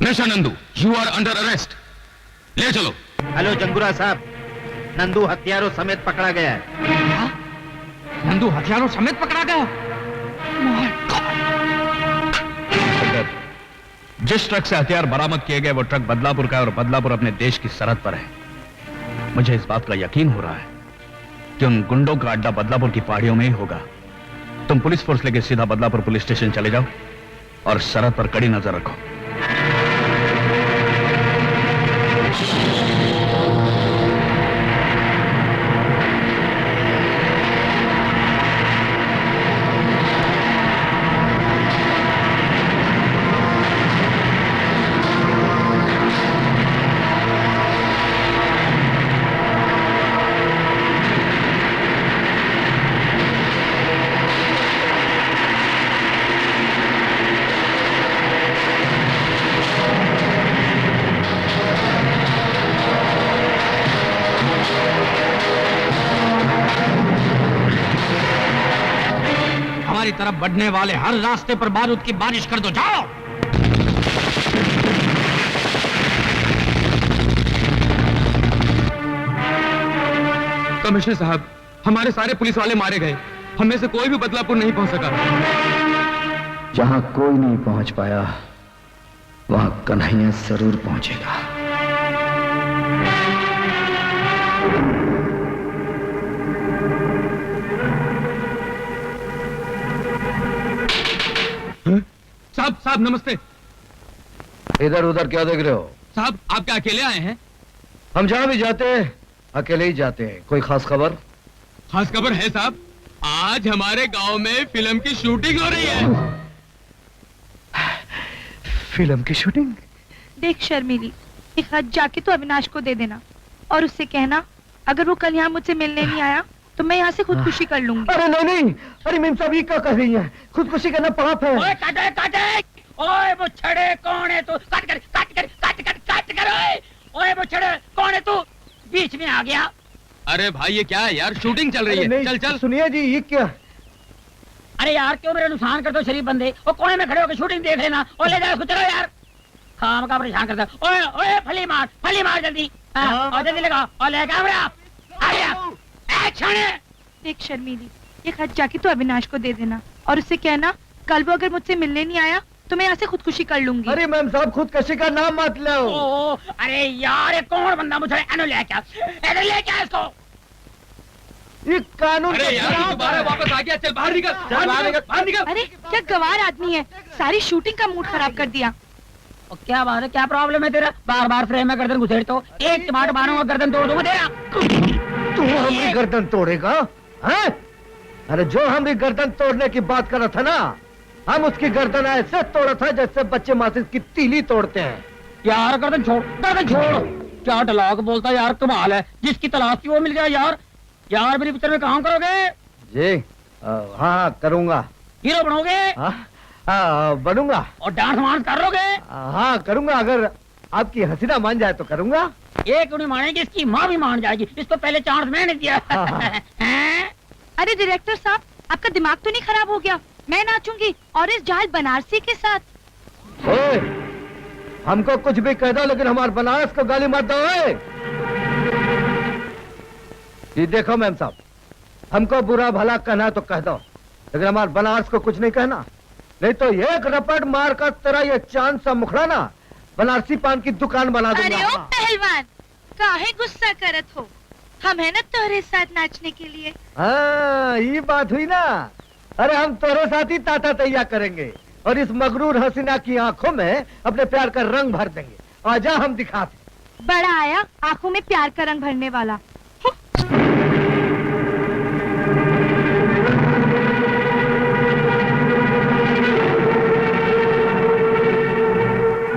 नशा Nandu, you are under arrest. ले चलो। हेलो जंगूरा साहब, नंदू हथियारों समेत पकड़ा गया है। नंदू हथियारों समेत पकड़ा गया? जिस ट्रक से हथियार बरामद किए गए वो ट्रक बदलापुर का है और बदलापुर अपने देश की सरहद पर है। मुझे इस बात का यकीन हो रहा है कि उन गुंडों का अड्डा बदलापुर की पहाड़ियों में ही होगा। तुम पुलिस फोर्स लेके सीधा बदलापुर पुलिस स्टेशन चले जाओ और सरहद पर कड़ी नजर रखो। तरफ बढ़ने वाले हर रास्ते पर बारूद की बारिश कर दो। जाओ। कमिश्नर साहब, हमारे सारे पुलिस वाले मारे गए। हम में से कोई भी बदलापुर नहीं पहुंच सका। जहां कोई नहीं पहुंच पाया वहां कन्हैया जरूर पहुंचेगा। साहब नमस्ते। इधर उधर क्या देख रहे हो? साहब, आप क्या अकेले आए हैं? हम जहां भी जाते हैं अकेले ही जाते हैं। कोई खास खबर? खास खबर है साहब। आज हमारे गांव में फिल्म की शूटिंग हो रही है। फिल्म की शूटिंग? देख शर्मीली, एक हाथ जाके तो अविनाश को दे देना और उससे कहना अगर वो कल यहाँ मुझसे मिलने नहीं आया तो मैं यहाँ से खुदकुशी कर लूंगी। अरे नहीं नहीं, अरे मेम साहब ये क्या कर रही है? खुदकुशी करना पाप है। ओए काटे काटे, ओए बुछड़े कौन है तू? काट कर काट कर काट कर काट कर। ओए बुछड़े कौन है तू? बीच में आ गया। अरे भाई ये क्या है यार? शूटिंग चल रही है। चल चल। सुनिए जी, ये क्या? अरे यार क्यों मेरा नुकसान करते हो शरीफ बंदे? वो कोने में खड़े होकर शूटिंग देख लेना। और ले जाओ उसको, चलो यार। खाम का परेशान करता। ओए ओए फली मार जल्दी। और जल्दी लगा और ले कैमरा। आ गया एक्शन। देख शर्मीली, एक हाथ जाके तो अविनाश को दे देना और उससे कहना कल वो अगर मुझसे मिलने नहीं आया तो मैं यहाँ से खुदकुशी कर लूंगी। अरे मैम साहब, खुदकुशी का नाम मत लो। अरे यार ये कौन बंदा मुझे ले क्या इसको? ये कानून। अरे यार दोबारा वापस आ गया। चल बाहर निकल, बाहर निकल। अरे क्या गवार आदमी है, सारी शूटिंग का मूड खराब कर दिया। और क्या बात है, क्या प्रॉब्लम है तेरा? बार बार फ्रेम में गर्दन घुसेड़ तो एक टमाटर मारूंगा, गर्दन तोड़ दूंगा तेरा। तू हमारी गर्दन तोड़ेगा? हैं? अरे जो हमारी गर्दन तोड़ने की बात कर रहा था ना, हम उसकी गर्दन ऐसे तोड़ा था जैसे बच्चे माचिस की तीली तोड़ते हैं। यार गर्दन छोड़, गर्दन छोड़। क्या डलाक बोलता है यार, कमाल है। जिसकी तलाश थी वो मिल गया यार। यार मेरी पिक्चर में काम करोगे? जी हाँ करूँगा। हीरो बनोगे? हाँ बनूंगा। और डांस वांस करोगे? हाँ करूँगा, अगर आपकी हसीना मान जाए तो करूँगा। एक नहीं मानेगी, इसकी माँ भी मान जाएगी। इसको पहले चांस मैंने दिया। अरे डायरेक्टर साहब, आपका दिमाग तो नहीं खराब हो गया? मैं नाचूंगी और इस जाहिल बनारसी के साथ। ओए, हमको कुछ भी कह दो लेकिन हमारे बनारस को गाली मत दो। ये देखो मैम साहब, हमको बुरा भला कहना तो कह दो लेकिन हमारे बनारस को कुछ नहीं कहना, नहीं तो एक रपट मार कर तेरा ये चांद सा मुखड़ा ना बनारसी पान की दुकान बना दूंगा। अरे ओ पहलवान, काहे गुस्सा करत हो? हम है ना तोरे साथ नाचने के लिए। हाँ ये बात हुई ना। अरे हम तोरे साथ ही ताता तैया करेंगे और इस मगरूर हसीना की आंखों में अपने प्यार का रंग भर देंगे। आजा हम दिखाते। बड़ा आया आंखों में प्यार का रंग भरने वाला।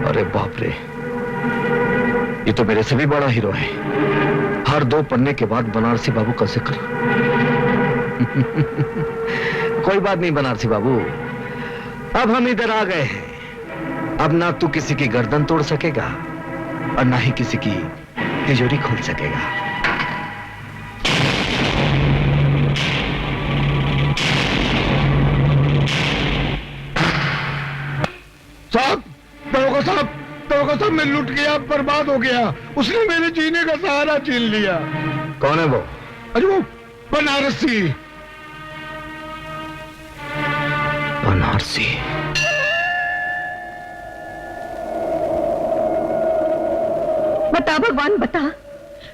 अरे बाप रे, ये तो मेरे से भी बड़ा हीरो है। हर 2 पन्ने के बाद बनारसी बाबू का जिक्र। कोई बात नहीं बनारसी बाबू, अब हम इधर आ गए हैं। अब ना तू किसी की गर्दन तोड़ सकेगा और ना ही किसी की तिजोरी खोल सकेगा। दरोगा साहब, मैं लुट गया, बर्बाद हो गया। उसने मेरे जीने का सहारा छीन लिया। कौन है वो? अरे वो बनारसी। बनारसी? बता भगवान बता,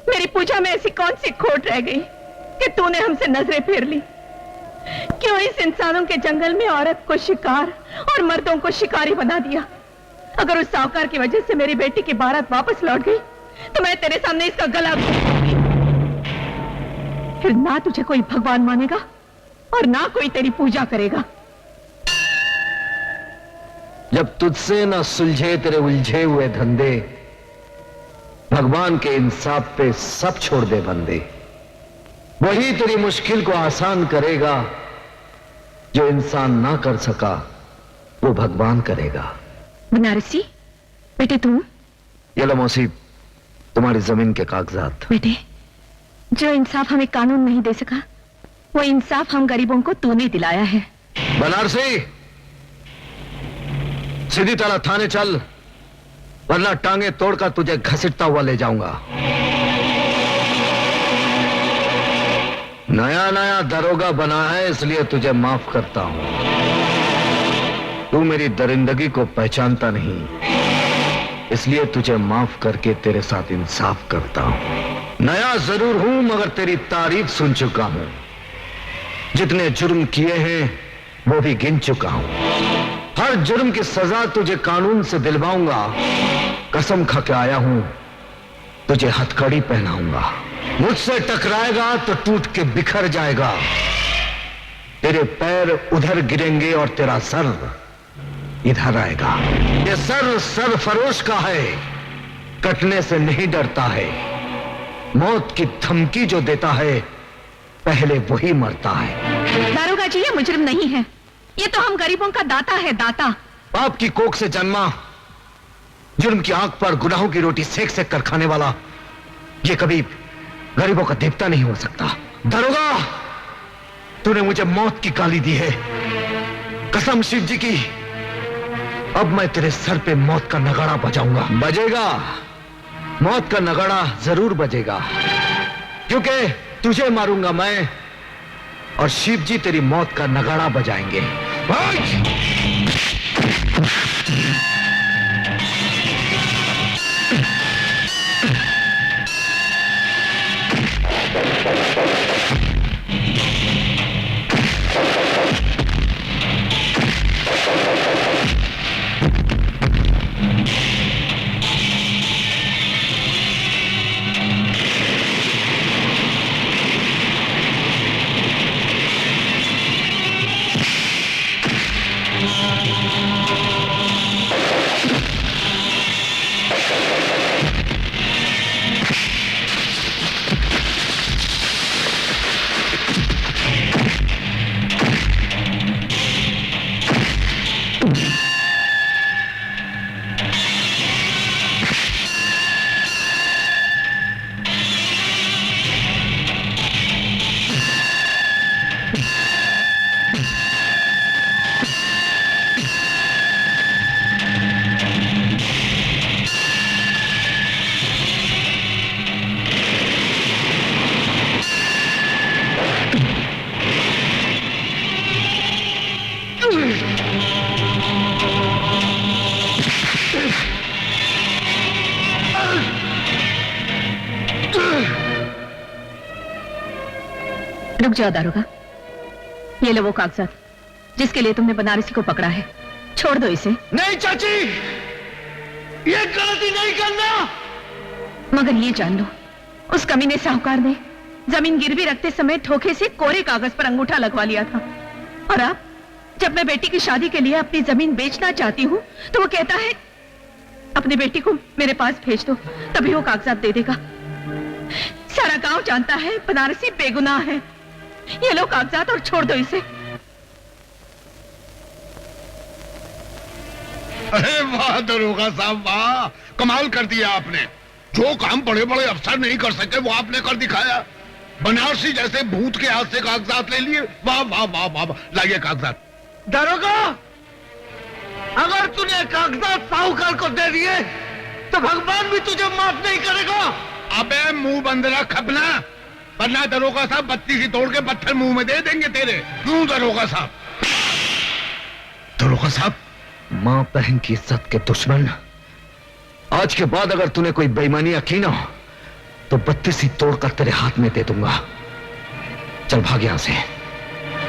मेरी पूजा में ऐसी कौन सी खोट रह गई कि तूने हमसे नजरें फेर ली? क्यों इस इंसानों के जंगल में औरत को शिकार और मर्दों को शिकारी बना दिया? अगर उस साहूकार की वजह से मेरी बेटी की बारात वापस लौट गई तो मैं तेरे सामने इसका गला घोंटूंगी। फिर ना तुझे कोई भगवान मानेगा और ना कोई तेरी पूजा करेगा। जब तुझसे ना सुलझे तेरे उलझे हुए धंधे, भगवान के इंसाफ पे सब छोड़ दे बंदे। वही तेरी मुश्किल को आसान करेगा। जो इंसान ना कर सका वो भगवान करेगा। बनारसी बेटे, तुम ये लो मौसी, तुम्हारी जमीन के कागजात। बेटे, जो इंसाफ हमें कानून नहीं दे सका वो इंसाफ हम गरीबों को तूने दिलाया है। बनारसी, सीधी तरह थाने चल, वरना टांगे तोड़कर तुझे घसीटता हुआ ले जाऊंगा। नया नया दरोगा बना है, इसलिए तुझे माफ करता हूं। तू मेरी दरिंदगी को पहचानता नहीं, इसलिए तुझे माफ करके तेरे साथ इंसाफ करता हूं। नया जरूर हूं, मगर तेरी तारीफ सुन चुका हूं। जितने जुर्म किए हैं वो भी गिन चुका हूं। हर जुर्म की सजा तुझे कानून से दिलवाऊंगा। कसम खा के आया हूं, तुझे हथकड़ी पहनाऊंगा। मुझसे टकराएगा तो टूट के बिखर जाएगा। तेरे पैर उधर गिरेंगे और तेरा सर इधर आएगा। ये सर सरफरोश का है, कटने से नहीं डरता है। मौत की धमकी जो देता है, पहले वही मरता है। दारोगा जी, ये मुजरिम नहीं है, ये तो हम गरीबों का दाता है, दाता। बाप की कोख से जन्मा, जुर्म की आंख पर गुनाहों की रोटी सेक सेक कर खाने वाला, ये कभी गरीबों का देवता नहीं हो सकता। दरोगा, तूने मुझे मौत की गाली दी है, कसम शिव जी की। अब मैं तेरे सर पे मौत का नगाड़ा बजाऊंगा। बजेगा, मौत का नगाड़ा जरूर बजेगा, क्योंकि तुझे मारूंगा मैं और शिव जी तेरी मौत का नगाड़ा बजाएंगे। रुक जाओ दारोगा, ये लो वो कागजात जिसके लिए तुमने बनारसी को पकड़ा है। छोड़ दो इसे। नहीं चाची, ये गलती नहीं करना। मगर ये जान लो, उस कमीने साहूकार ने जमीन गिरवी रखते समय धोखे से कोरे कागज पर अंगूठा लगवा लिया था। और अब जब मैं बेटी की शादी के लिए अपनी जमीन बेचना चाहती हूँ, तो वो कहता है अपनी बेटी को मेरे पास भेज दो, तभी वो कागजात दे देगा। सारा गांव जानता है बनारसी बेगुनाह है। ये लो कागजात और छोड़ दो इसे। अरे वाह दरोगा साहब, वाह, कमाल कर दिया आपने। जो काम बड़े बड़े अफसर नहीं कर सके वो आपने कर दिखाया। बनारसी जैसे भूत के हाथ से कागजात ले लिए। वाह वाह वाह वाह, लाइए कागजात। दरोगा, अगर तूने कागजात साहूकार को दे दिए तो भगवान भी तुझे माफ नहीं करेगा। अबे मुंह बंद रख अपना, वरना दरोगा साहब बत्ती सी तोड़ के पत्थर मुंह में दे देंगे तेरे। क्यों दरोगा साहब? दरोगा साहब, मां बहन की इज्जत के दुश्मन, आज के बाद अगर तूने कोई बेईमानी की ना, तो बत्ती सी तोड़कर तेरे हाथ में दे दूंगा। चल भाग यहां से,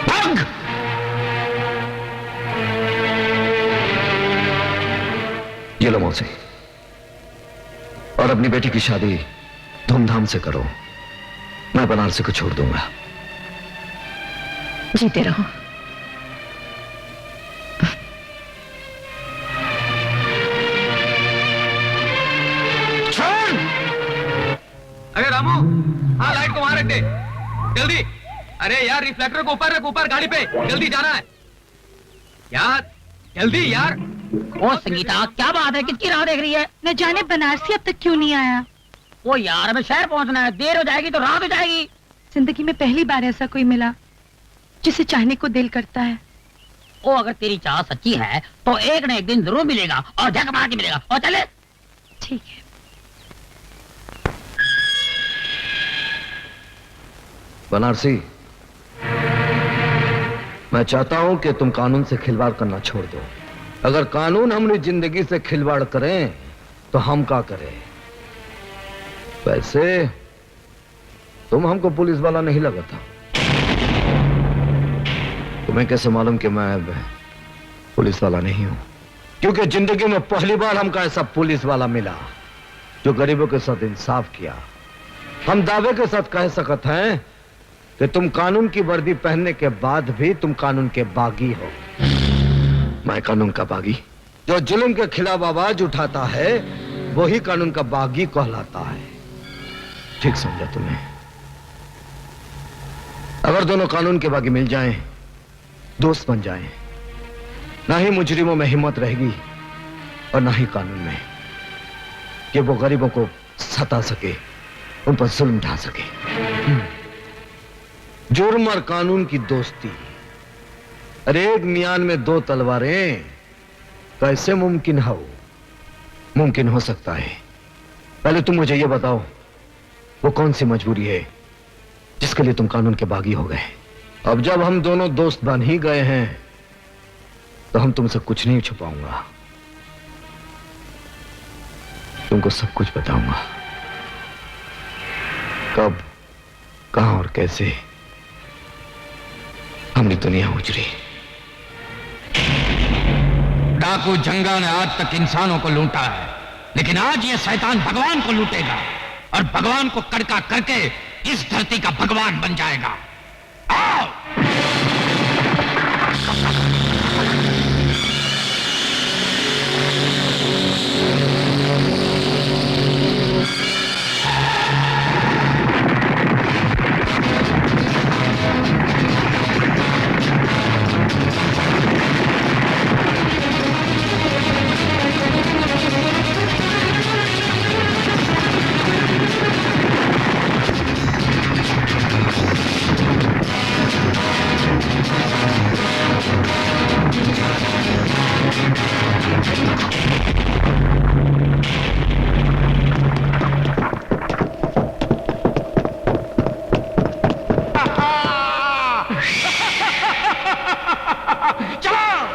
भाग। ये लो मौसी, और अपनी बेटी की शादी धूमधाम से करो। मैं बनारसी को छोड़ दूंगा। जीते रहो। अरे रामू, हाँ लाइट को वहां रख दे, जल्दी। अरे यार रिफ्लेक्टर को ऊपर रख, ऊपर गाड़ी पे, जल्दी जाना है यार, जल्दी यार। ओ संगीता, क्या बात है, किसकी राह देख रही है? न जाने बनारसी अब तक क्यों नहीं आया। वो यार हमें शहर पहुंचना है, देर हो जाएगी तो रात हो जाएगी। जिंदगी में पहली बार ऐसा कोई मिला जिसे चाहने को दिल करता है। ओ अगर तेरी चाह सच्ची है तो एक न एक दिन जरूर मिलेगा और झक मार के मिलेगा। और चले। ठीक है। बनारसी, मैं चाहता हूं कि तुम कानून से खिलवाड़ करना छोड़ दो। अगर कानून हमारी जिंदगी से खिलवाड़ करें तो हम क्या करें? वैसे तुम हमको पुलिस वाला नहीं लगा था। तुम्हें कैसे मालूम कि मैं अब पुलिस वाला नहीं हूं? क्योंकि जिंदगी में पहली बार हमको ऐसा पुलिस वाला मिला जो गरीबों के साथ इंसाफ किया। हम दावे के साथ कह सकते हैं कि तुम कानून की वर्दी पहनने के बाद भी तुम कानून के बागी हो। मैं कानून का बागी? जो जुल्म के खिलाफ आवाज उठाता है वही कानून का बागी कहलाता है। ठीक समझा तुम्हें? अगर दोनों कानून के बागी मिल जाएं, दोस्त बन जाएं, ना ही मुजरिमों में हिम्मत रहेगी और ना ही कानून में कि वो गरीबों को सता सके, उन पर जुल्म ढा सके। जुर्म और कानून की दोस्ती, अरे एक मियान में दो तलवारें कैसे मुमकिन हो सकता है? पहले तुम मुझे यह बताओ, वो कौन सी मजबूरी है जिसके लिए तुम कानून के बागी हो गए? अब जब हम दोनों दोस्त बन ही गए हैं तो हम तुमसे कुछ नहीं छुपाऊंगा, तुमको सब कुछ बताऊंगा। कब, कहां और कैसे हमने दुनिया उजड़ी। डाकू जंगा ने आज तक इंसानों को लूटा है, लेकिन आज ये शैतान भगवान को लूटेगा और भगवान को कड़का करके इस धरती का भगवान बन जाएगा। आओ!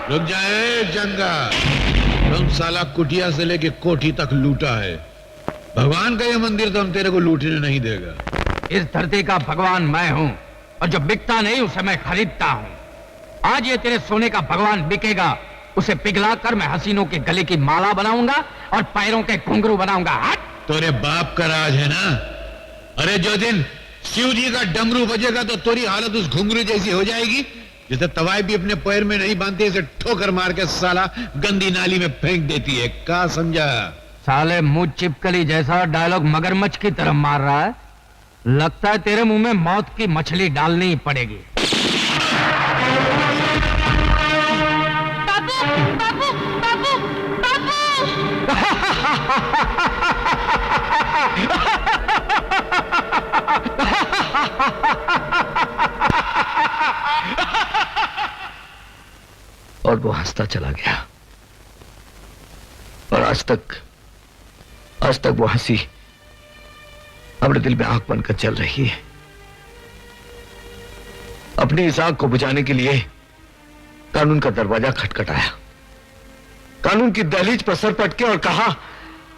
रुक जाए जंगा, तुम साला कुटिया से लेके कोठी तक लूटा है। भगवान का ये मंदिर तो हम तेरे को लूटने नहीं देगा। इस धरती का भगवान मैं हूं और जो बिकता नहीं उसे मैं खरीदता हूं। आज ये तेरे सोने का भगवान बिकेगा, उसे पिघलाकर मैं हसीनों के गले की माला बनाऊंगा और पैरों के घुंघरू बनाऊंगा। तेरे बाप का राज है ना? अरे जो दिन शिव जी का डमरू बजेगा तो तेरी हालत उस घुंघरू जैसी हो जाएगी जिसे तवाई भी अपने पैर में नहीं बांधती, इसे ठोकर मार के साला गंदी नाली में फेंक देती है। क्या समझा? साले मुंह चिपकली जैसा डायलॉग मगरमच्छ की तरह मार रहा है। लगता है तेरे मुंह में मौत की मछली डालनी ही पड़ेगी। बाबू, बाबू, बाबू, और वो हंसता चला गया और आज तक वो हंसी हमारे दिल में आंख बनकर चल रही है। अपनी इस आंख को बुझाने के लिए कानून का दरवाजा खटखटाया, कानून की दहलीज पर सर पटके और कहा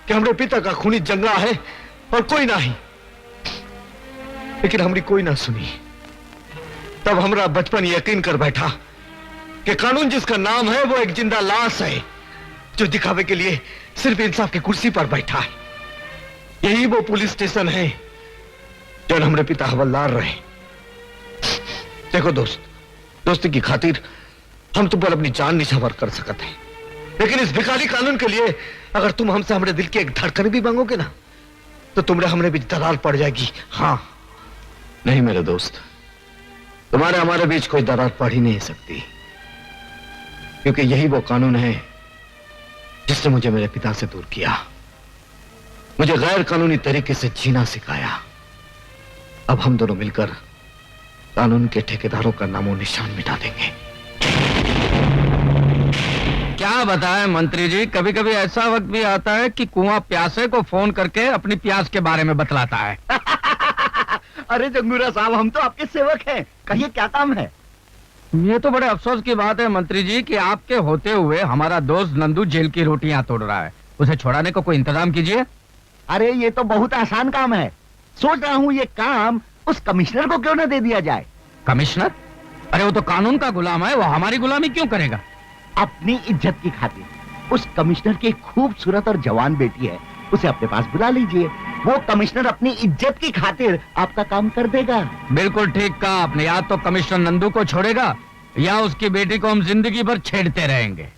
कि हमारे पिता का खूनी जंगा है और कोई नहीं। लेकिन हमारी कोई ना सुनी। तब हमारा बचपन यकीन कर बैठा कि कानून जिसका नाम है वो एक जिंदा लाश है जो दिखावे के लिए सिर्फ इंसाफ की कुर्सी पर बैठा है। यही वो पुलिस स्टेशन है जो हमारे पिता हवलदार रहे। देखो दोस्त, दोस्ती की खातिर हम तुम पर अपनी जान निछावर कर सकते हैं, लेकिन इस भिखारी कानून के लिए अगर तुम हमसे हमारे दिल की एक धड़कन भी मांगोगे ना तो तुम्हारे हमरे बीच दरार पड़ जाएगी। हाँ नहीं मेरे दोस्त, तुम्हारे हमारे बीच कोई दरार पड़ ही नहीं सकती, क्योंकि यही वो कानून है जिसने मुझे मेरे पिता से दूर किया, मुझे गैर कानूनी तरीके से जीना सिखाया। अब हम दोनों मिलकर कानून के ठेकेदारों का नामो निशान मिटा देंगे। क्या बताएं मंत्री जी, कभी कभी ऐसा वक्त भी आता है कि कुआं प्यासे को फोन करके अपनी प्यास के बारे में बतलाता है। अरे जंगूरा साहब, हम तो आपके सेवक हैं, कहिए क्या काम है? ये तो बड़े अफसोस की बात है मंत्री जी कि आपके होते हुए हमारा दोस्त नंदू जेल की रोटियां तोड़ रहा है। उसे छुड़ाने को कोई इंतजाम कीजिए। अरे ये तो बहुत आसान काम है। सोच रहा हूँ ये काम उस कमिश्नर को क्यों न दे दिया जाए। कमिश्नर? अरे वो तो कानून का गुलाम है, वो हमारी गुलामी क्यों करेगा? अपनी इज्जत की खातिर उस कमिश्नर की खूबसूरत और जवान बेटी है, उसे अपने पास बुला लीजिए। वो कमिश्नर अपनी इज्जत की खातिर आपका काम कर देगा। बिल्कुल ठीक कहा आपने। या तो कमिश्नर नंदू को छोड़ेगा या उसकी बेटी को हम जिंदगी भर छेड़ते रहेंगे।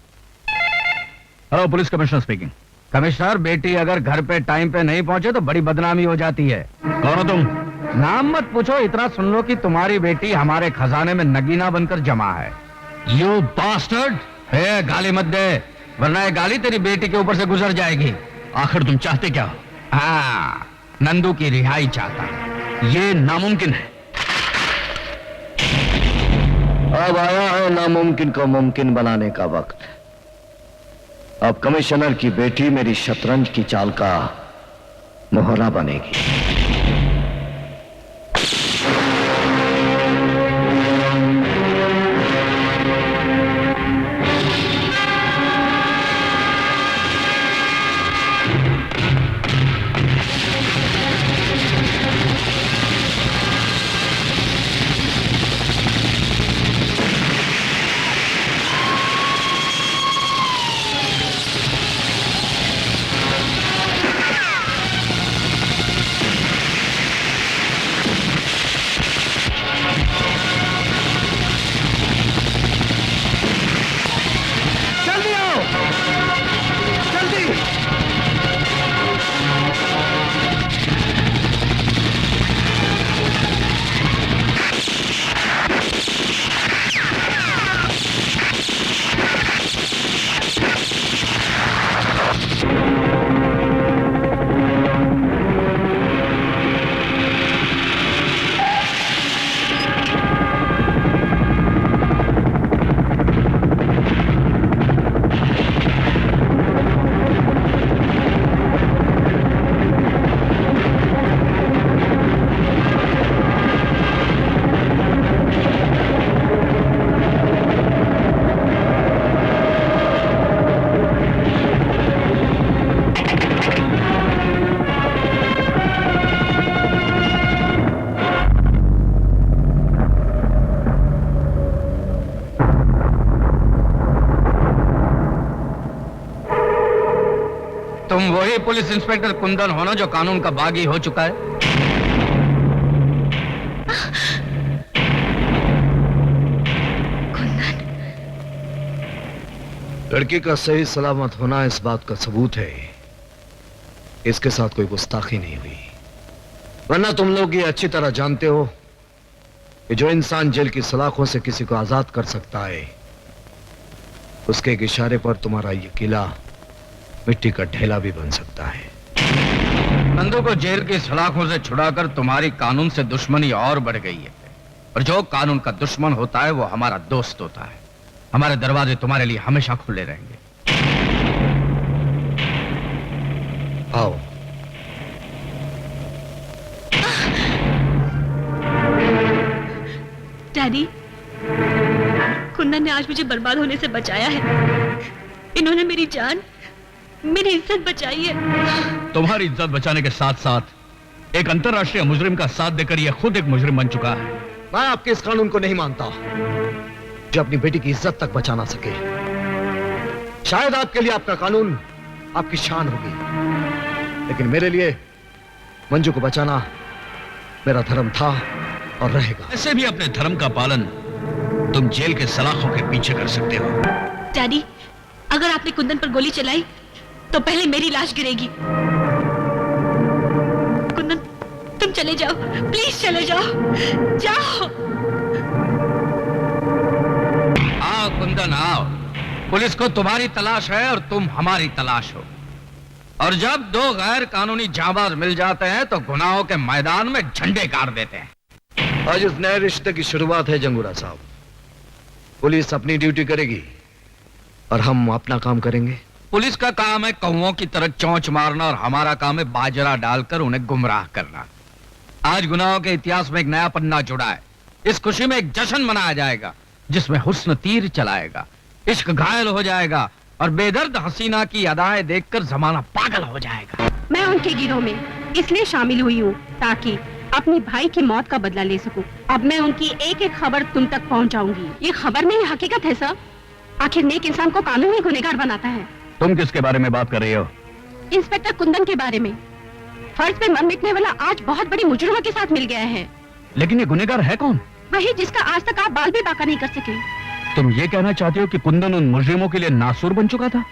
Hello, police commissioner speaking. Commissioner, बेटी अगर घर पे टाइम पे नहीं पहुंचे तो बड़ी बदनामी हो जाती है। कौन हो तुम? नाम मत पूछो, इतना सुन लो कि तुम्हारी बेटी हमारे खजाने में नगीना बनकर जमा है। You bastard! गाली मत दे, वरना ये गाली तेरी बेटी के ऊपर से गुजर जाएगी। आखिर तुम चाहते क्या हो? हाँ, नंदू की रिहाई चाहता है। ये नामुमकिन है। अब आया है नामुमकिन को मुमकिन बनाने का वक्त। अब कमिश्नर की बेटी मेरी शतरंज की चाल का मोहरा बनेगी। तुम वही पुलिस इंस्पेक्टर कुंदन हो ना जो कानून का बागी हो चुका है? लड़की का सही सलामत होना इस बात का सबूत है इसके साथ कोई गुस्ताखी नहीं हुई। वरना तुम लोग ये अच्छी तरह जानते हो कि जो इंसान जेल की सलाखों से किसी को आजाद कर सकता है, उसके एक इशारे पर तुम्हारा ये किला मिट्टी का ढेला भी बन सकता है। नंदू को जेल की सलाखों से छुड़ाकर तुम्हारी कानून से दुश्मनी और बढ़ गई है। और जो कानून का दुश्मन होता है वो हमारा दोस्त होता है। हमारे दरवाजे तुम्हारे लिए हमेशा खुले रहेंगे। आओ। डैडी, कुंदन ने आज मुझे बर्बाद होने से बचाया है। इन्होंने मेरी जान, मेरी इज्जत बचाई है। तुम्हारी इज्जत बचाने के साथ साथ एक अंतर्राष्ट्रीय मुजरिम का साथ देकर यह खुद एक मुजरिम बन चुका है। मैं आपके इस कानून को नहीं मानता जो अपनी बेटी की इज्जत तक बचा ना सके। शायद आपके लिए आपका कानून आपकी शान होगी, लेकिन मेरे लिए मंजू को बचाना मेरा धर्म था और रहेगा। ऐसे भी अपने धर्म का पालन तुम जेल के सलाखों के पीछे कर सकते हो। डैडी, अगर आपने कुंदन पर गोली चलाई तो पहले मेरी लाश गिरेगी। कुंदन, तुम चले जाओ, प्लीज चले जाओ, जाओ। आओ कुंदन, आओ। पुलिस को तुम्हारी तलाश है और तुम हमारी तलाश हो। और जब दो गैर कानूनी जाबाज मिल जाते हैं तो गुनाहों के मैदान में झंडे गाड़ देते हैं। आज इस नए रिश्ते की शुरुआत है जंगूरा साहब। पुलिस अपनी ड्यूटी करेगी, और हम अपना काम करेंगे। पुलिस का काम है कौवों की तरह चोंच मारना और हमारा काम है बाजरा डालकर उन्हें गुमराह करना। आज गुनाहों के इतिहास में एक नया पन्ना जुड़ा है। इस खुशी में एक जश्न मनाया जाएगा जिसमें हुस्न तीर चलाएगा, इश्क घायल हो जाएगा और बेदर्द हसीना की अदाएं देखकर जमाना पागल हो जाएगा। मैं उनके गिरोह में इसलिए शामिल हुई हूँ ताकि अपनी भाई की मौत का बदला ले सकूं। अब मैं उनकी एक एक खबर तुम तक पहुँचाऊंगी। ये खबर नहीं हकीकत है सर। आखिर नेक इंसान को कानून ही गुनहगार बनाता है। तुम किसके बारे में बात कर रही हो? इंस्पेक्टर कुंदन के बारे में। फर्ज पे मर मिटने वाला आज बहुत बड़ी मुजरिमों के साथ मिल गया है। लेकिन ये गुनहगार है कौन? वही जिसका आज तक आप बाल भी बाका नहीं कर सके। तुम ये कहना चाहते हो कि कुंदन उन मुजरिमों के लिए नासूर बन चुका था,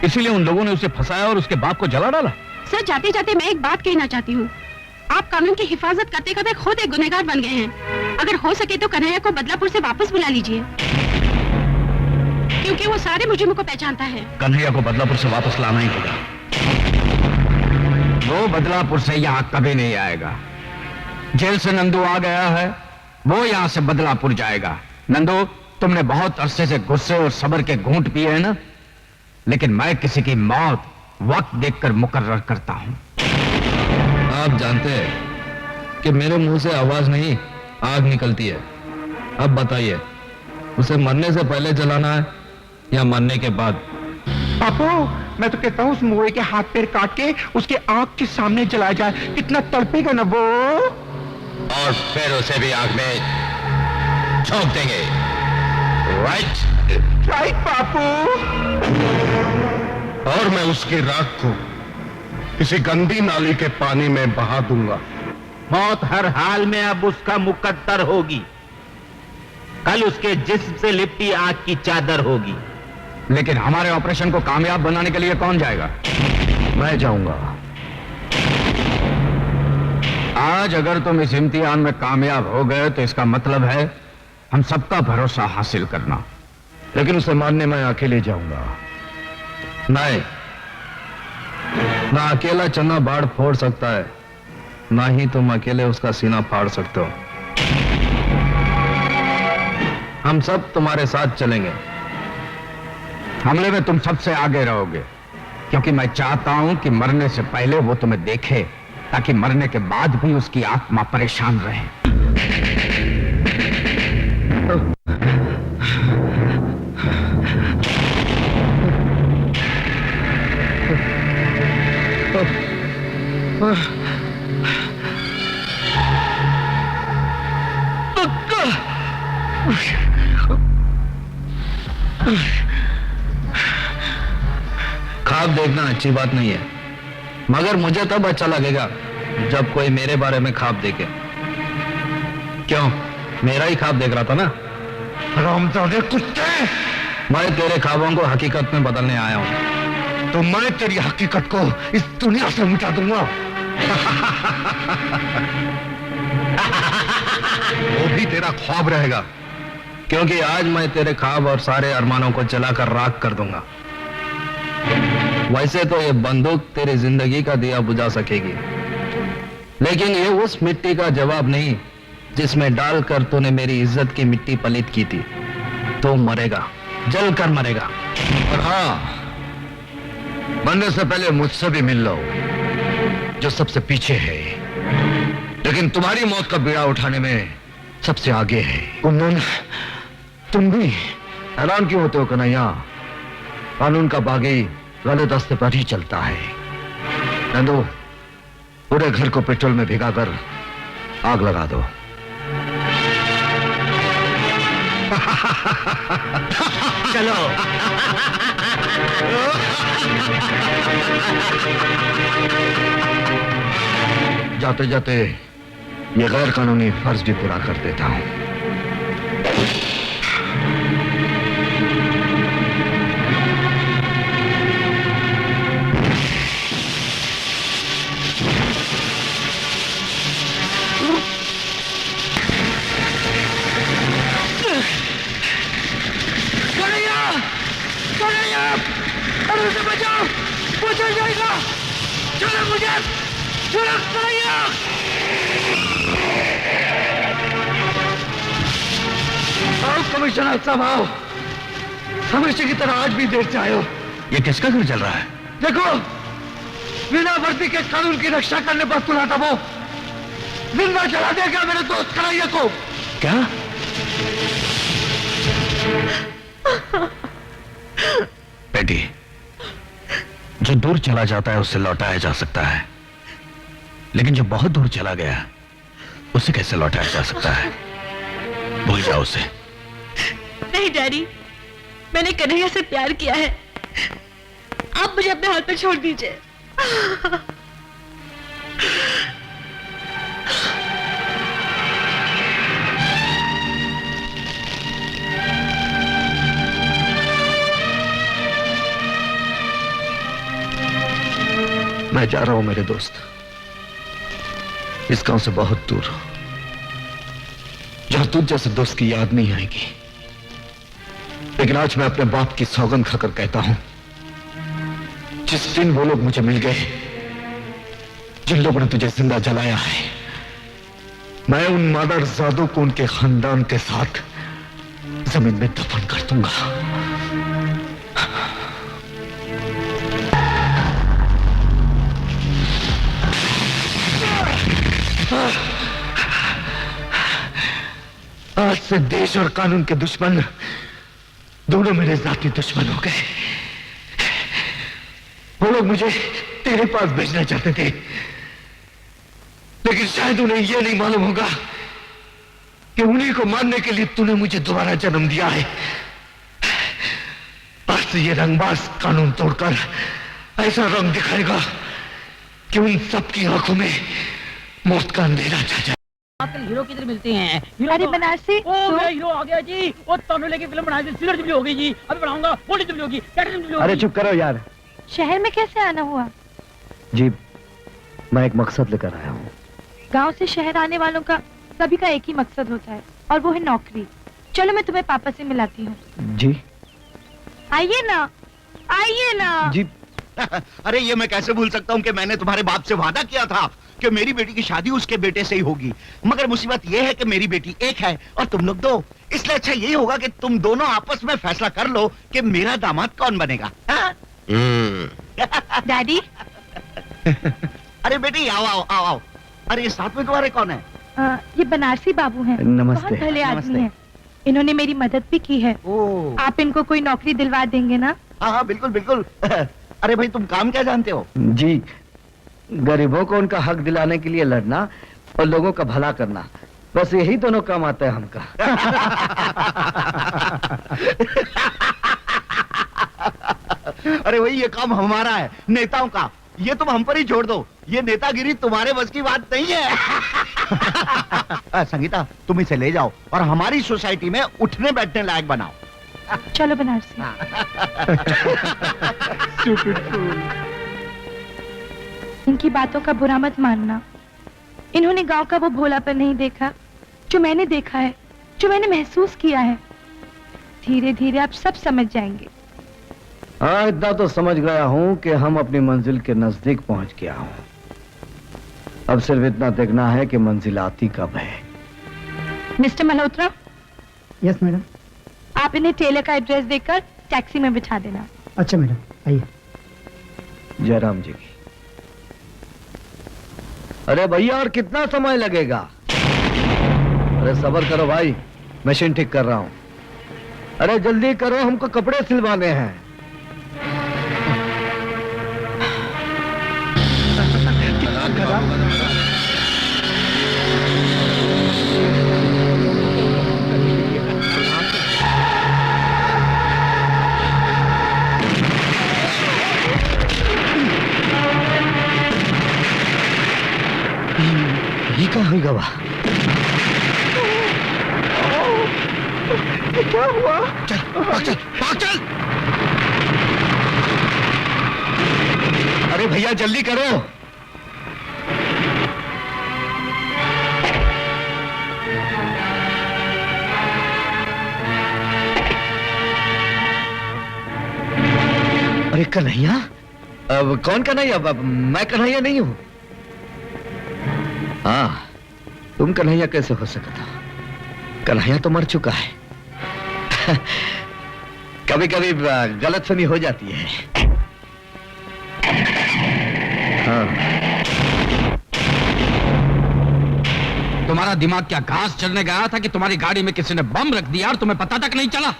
इसीलिए उन लोगों ने उसे फंसाया और उसके बाप को जला डाला? सर, जाते जाते मैं एक बात कहना चाहती हूँ। आप कानून की हिफाजत करते करते खुद एक गुनहगार बन गए हैं। अगर हो सके तो कन्हैया को बदलापुर से वापस बुला लीजिए, क्योंकि वो सारे मुजरिमों को पहचानता है। कन्हैया को बदलापुर से वापस लाना ही होगा। वो बदलापुर से यहाँ कभी नहीं आएगा। जेल से नंदू आ गया है, वो यहाँ से बदलापुर जाएगा। नंदू, तुमने बहुत अरसे से गुस्से और सब्र के घूंट पिए हैं ना, लेकिन मैं किसी की मौत वक्त देखकर मुकर्रर करता हूँ। आप जानते हैं कि मेरे मुंह से आवाज नहीं आग निकलती है। अब बताइए, उसे मरने से पहले जलाना है या मरने के बाद? पापू, मैं तो कहता हूँ उस मुए के हाथ पैर काट के उसके आंख के सामने जलाया जाए। कितना तड़पेगा ना वो। और फिर उसे भी आग में झोंक देंगे। Right right Pappu. और मैं उसकी राख को किसी गंदी नाली के पानी में बहा दूंगा। मौत हर हाल में अब उसका मुकद्दर होगी। कल उसके जिस्म से लिपटी आग की चादर होगी। लेकिन हमारे ऑपरेशन को कामयाब बनाने के लिए कौन जाएगा? मैं जाऊंगा। आज अगर तुम इस इम्तिहान में कामयाब हो गए तो इसका मतलब है हम सबका भरोसा हासिल करना। लेकिन उसे मारने मैं अकेले जाऊंगा। नहीं, ना अकेला चन्ना बाढ़ फोड़ सकता है, ना ही तुम अकेले उसका सीना फाड़ सकते हो। हम सब तुम्हारे साथ चलेंगे। हमले में तुम सबसे आगे रहोगे, क्योंकि मैं चाहता हूं कि मरने से पहले वो तुम्हें देखे, ताकि मरने के बाद भी उसकी आत्मा परेशान रहे। ख्वाब देखना अच्छी बात नहीं है, मगर मुझे तब अच्छा लगेगा जब कोई मेरे बारे में ख्वाब देखे। क्यों, मेरा ही ख्वाब देख रहा था ना? हरामजादे कुत्ते! मैं तेरे ख्वाबों को हकीकत में बदलने आया हूं। तो मैं तेरी हकीकत को इस दुनिया से मिटा दूंगा। वो भी तेरा ख्वाब रहेगा, क्योंकि आज मैं तेरे ख्वाब और सारे अरमानों को जलाकर राख कर दूंगा। वैसे तो ये बंदूक तेरी जिंदगी का दिया बुझा सकेगी, लेकिन ये उस मिट्टी का जवाब नहीं जिसमें डालकर तूने मेरी इज्जत की मिट्टी पलीत की थी। तो मरेगा, जलकर मरेगा। और हाँ, मरने से पहले मुझसे भी मिल लो, जो सबसे पीछे है, लेकिन तुम्हारी मौत का बीड़ा उठाने में सबसे आगे है। कुंदन, तुम भी हैरान क्यों होते हो कन्हैया? कानून का बागी गलत रास्ते पर ही चलता है। नंदू, पूरे घर को पेट्रोल में भिगाकर आग लगा दो। चलो। जाते जाते ये गैर कानूनी फर्ज भी पूरा कर देता हूं। कमिश्नर साहब आओ। हमेशा की तरह आज भी देर से आए हो। ये किसका घर चल रहा है? देखो, बिना वर्दी के कानून की रक्षा करने पर तुला था वो जिंदा जला देगा मेरे दोस्त कन्हैया को। क्या? बेटी, जो दूर चला जाता है उससे लौटाया जा सकता है, लेकिन जो बहुत दूर चला गया उसे कैसे लौटाया जा सकता है? भूल जाओ उसे। नहीं डैडी, मैंने कन्हैया से प्यार किया है। आप मुझे अपने हाथ पे छोड़ दीजिए। मैं जा रहा हूं मेरे दोस्त, इस गांव से बहुत दूर, जहां तुझ जैसे दोस्त की याद नहीं आएगी। लेकिन आज मैं अपने बाप की सौगंध खाकर कहता हूं, जिस दिन वो लोग मुझे मिल गए जिन लोगों ने तुझे जिंदा जलाया है, मैं उन मादरजादों को उनके खानदान के साथ जमीन में दफन कर दूंगा। आज से देश और कानून के दुश्मन दोनों मेरे जाती दुश्मन हो गए। वो लोग मुझे तेरे पास भेजना चाहते थे, लेकिन शायद उन्हें यह नहीं मालूम होगा कि उन्हीं को मारने के लिए तूने मुझे दोबारा जन्म दिया है। आज से ये रंगबाज कानून तोड़कर ऐसा रंग दिखाएगा कि उन सबकी आंखों में मौत का अंधेरा छा जाए। आजकल हीरो किधर मिलते हैं? अरे बनारसी, ओ मेरा हीरो आ गया जी। वो तमिल की फिल्म बनाई थी, सिल्वर जुबली हो गई जी। अभी बनाऊंगा, गोल्डन जुबली होगी, प्लैटिनम जुबली होगी। अरे चुप करो यार। शहर में कैसे आना हुआ? जी, मैं एक मकसद लेकर आया हूँ। गांव से शहर आने वालों का सभी का एक ही मकसद होता है, और वो है नौकरी। चलो मैं तुम्हें पापा से मिलाती हूँ। जी आइए ना, आइए ना। जी। अरे ये मैं कैसे भूल सकता हूँ कि मैंने तुम्हारे बाप से वादा किया था कि मेरी बेटी की शादी उसके बेटे से ही होगी। मगर मुसीबत ये है कि मेरी बेटी एक है और तुम लोग दो। इसलिए अच्छा यही होगा कि तुम दोनों आपस में फैसला कर लो कि मेरा दामाद कौन बनेगा। डैडी। अरे बेटी आओ आओ आओ आओ। अरे ये साथ में तुम्हारे कौन है? ये बनारसी बाबू हैं। नमस्ते। बहुत भले आदमी हैं। इन्होंने मेरी मदद भी की है। आप इनको कोई नौकरी दिलवा देंगे ना? हाँ हाँ बिल्कुल बिल्कुल। अरे भाई तुम काम क्या जानते हो? जी, गरीबों को उनका हक दिलाने के लिए लड़ना और लोगों का भला करना, बस यही दोनों काम आता है हमका। अरे भाई ये काम हमारा है, नेताओं का। ये तुम हम पर ही छोड़ दो, ये नेतागिरी तुम्हारे बस की बात नहीं है। संगीता तुम इसे ले जाओ और हमारी सोसाइटी में उठने बैठने लायक बनाओ। चलो बनारसी। इनकी बातों का बुरा मत मानना। इन्होंने गांव का वो भोलापन नहीं देखा जो मैंने देखा है, जो मैंने महसूस किया है। धीरे धीरे आप सब समझ जाएंगे। हाँ, इतना तो समझ गया हूँ कि हम अपनी मंजिल के नजदीक पहुंच गया हूँ। अब सिर्फ इतना देखना है कि मंजिल आती कब है। मिस्टर मल्होत्रा। Yes madam. आप इन्हें टेलर का एड्रेस देकर टैक्सी में बिठा देना। अच्छा मैडम, आइए। जयराम जी की। अरे भैया और कितना समय लगेगा? अरे सब्र करो भाई, मशीन ठीक कर रहा हूं। अरे जल्दी करो, हमको कपड़े सिलवाने हैं। ये कहाँ हुई गवा? क्या हुआ? चल भाग, चल भाग, चल। अरे भैया जल्दी करो। अरे कन्हैया? अब कौन कन्हैया? मैं कन्हैया नहीं हूं। हाँ, तुम कन्हैया कैसे हो सकता? कन्हैया तो मर चुका है। कभी कभी गलतफहमी हो जाती है। हाँ। तुम्हारा दिमाग क्या घास चलने गया था कि तुम्हारी गाड़ी में किसी ने बम रख दिया और तुम्हें पता तक नहीं चला?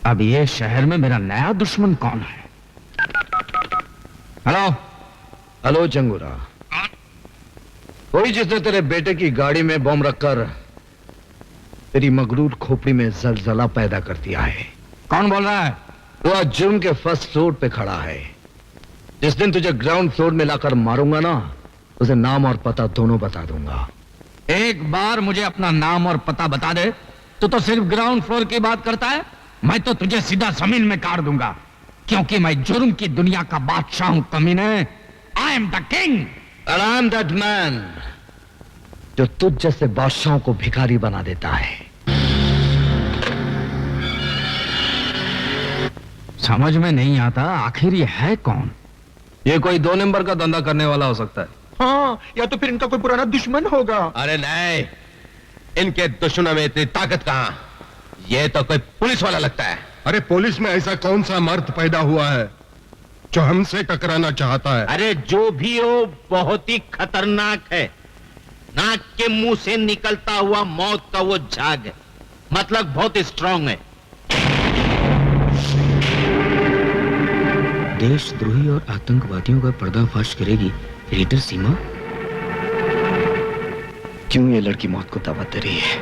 अब ये शहर में मेरा नया दुश्मन कौन है? हेलो। हेलो जंगूरा, वही जिसने तेरे बेटे की गाड़ी में बम रखकर तेरी मगरूर खोपड़ी में जलजला पैदा कर दिया है। कौन बोल रहा है? वो आज जुर्म के फर्स्ट फ्लोर पे खड़ा है। जिस दिन तुझे ग्राउंड फ्लोर में लाकर मारूंगा ना, उसे नाम और पता दोनों बता दूंगा। एक बार मुझे अपना नाम और पता बता दे तो सिर्फ ग्राउंड फ्लोर की बात करता है। मैं तो तुझे सीधा जमीन में काट दूंगा, क्योंकि मैं जुर्म की दुनिया का बादशाह हूं कमीने। I am the king. I am that man जो तुझ जैसे बादशाहों को भिखारी बना देता है। समझ में नहीं आता आखिर ये है कौन? ये कोई 2 नंबर का धंधा करने वाला हो सकता है। हाँ, या तो फिर इनका कोई पुराना दुश्मन होगा। अरे नहीं, इनके दुश्मनों में इतनी ताकत कहां? ये तो कोई पुलिस वाला लगता है। अरे पुलिस में ऐसा कौन सा मर्द पैदा हुआ है जो हमसे टकराना चाहता है? अरे जो भी हो, बहुत ही खतरनाक है। नाक के मुंह से निकलता हुआ मौत का वो झाग है, मतलब बहुत स्ट्रांग है। देशद्रोही और आतंकवादियों का पर्दाफाश करेगी रीडर सीमा। क्यों ये लड़की मौत को दावत दे रही है?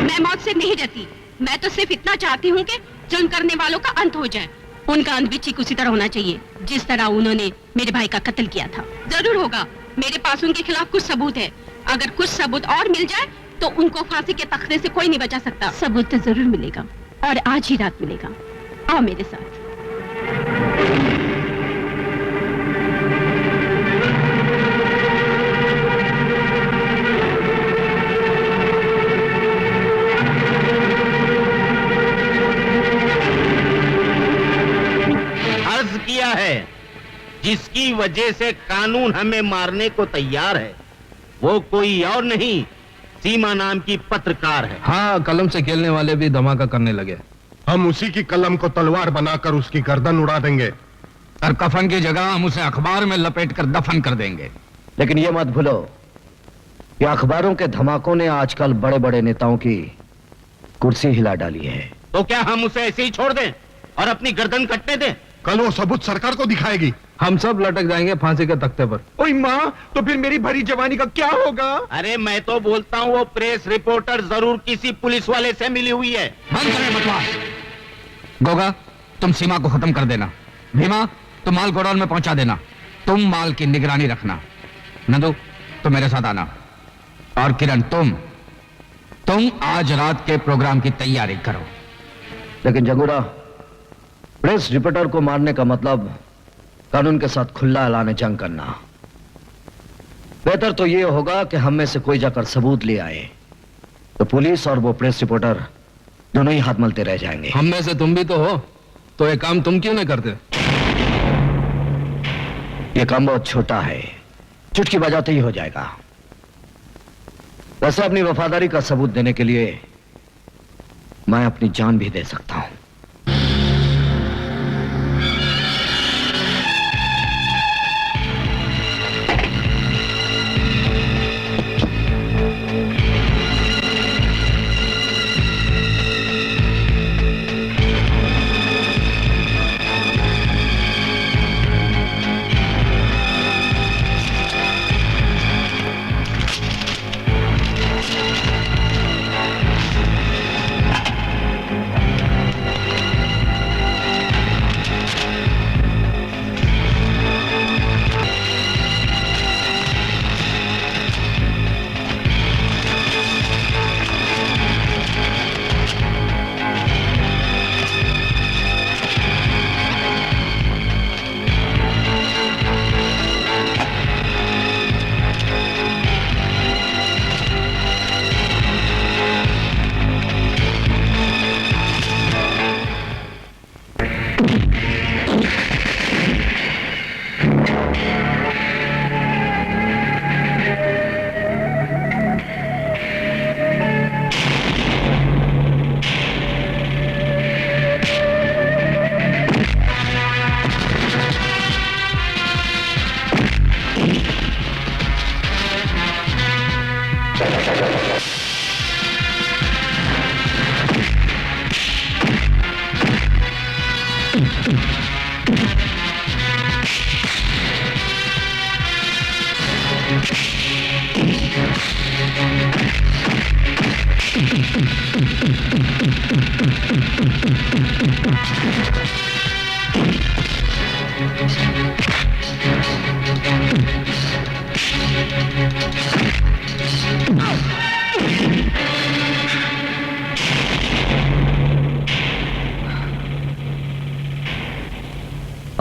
मैं मौत से नहीं डरती। मैं तो सिर्फ इतना चाहती हूँ कि जुल्म करने वालों का अंत हो जाए। उनका अंत भी ठीक उसी तरह होना चाहिए जिस तरह उन्होंने मेरे भाई का कत्ल किया था। जरूर होगा। मेरे पास उनके खिलाफ कुछ सबूत है। अगर कुछ सबूत और मिल जाए तो उनको फांसी के तख्ते से कोई नहीं बचा सकता। सबूत तो जरूर मिलेगा, और आज ही रात मिलेगा। आओ मेरे साथ। अर्ज किया है, जिसकी वजह से कानून हमें मारने को तैयार है वो कोई और नहीं, सीमा नाम की पत्रकार है। हाँ, कलम से खेलने वाले भी धमाका करने लगे। हम उसी की कलम को तलवार बनाकर उसकी गर्दन उड़ा देंगे, और कफन की जगह हम उसे अखबार में लपेट कर दफन कर देंगे। लेकिन ये मत भूलो कि अखबारों के धमाकों ने आजकल बड़े बड़े नेताओं की कुर्सी हिला डाली है। तो क्या हम उसे ऐसे ही छोड़ दें और अपनी गर्दन कटने दें? कल वो सबूत सरकार को दिखाएगी। हम सब लटक जाएंगे फांसी के तख्ते पर। ओए माँ, तो फिर मेरी भरी जवानी का क्या होगा? अरे मैं तो बोलता हूँ वो प्रेस रिपोर्टर जरूर किसी पुलिस वाले से मिली हुई है। बंद करें बकवास। गोगा, तुम सीमा को खत्म कर देना। भीमा, तुम माल गोडाउन में पहुंचा देना। तुम माल की निगरानी रखना। नंदू, तुम मेरे साथ आना। और किरण, तुम आज रात के प्रोग्राम की तैयारी करो। लेकिन जगूरा, प्रेस रिपोर्टर को मारने का मतलब कानून के साथ खुला ऐलान जंग करना। बेहतर तो यह होगा कि हम में से कोई जाकर सबूत ले आए, तो पुलिस और वो प्रेस रिपोर्टर दोनों ही हाथ मलते रह जाएंगे। हम में से तुम भी तो हो, तो ये काम तुम क्यों नहीं करते? ये काम बहुत छोटा है, चुटकी बजाते ही हो जाएगा। वैसे अपनी वफादारी का सबूत देने के लिए मैं अपनी जान भी दे सकता हूं।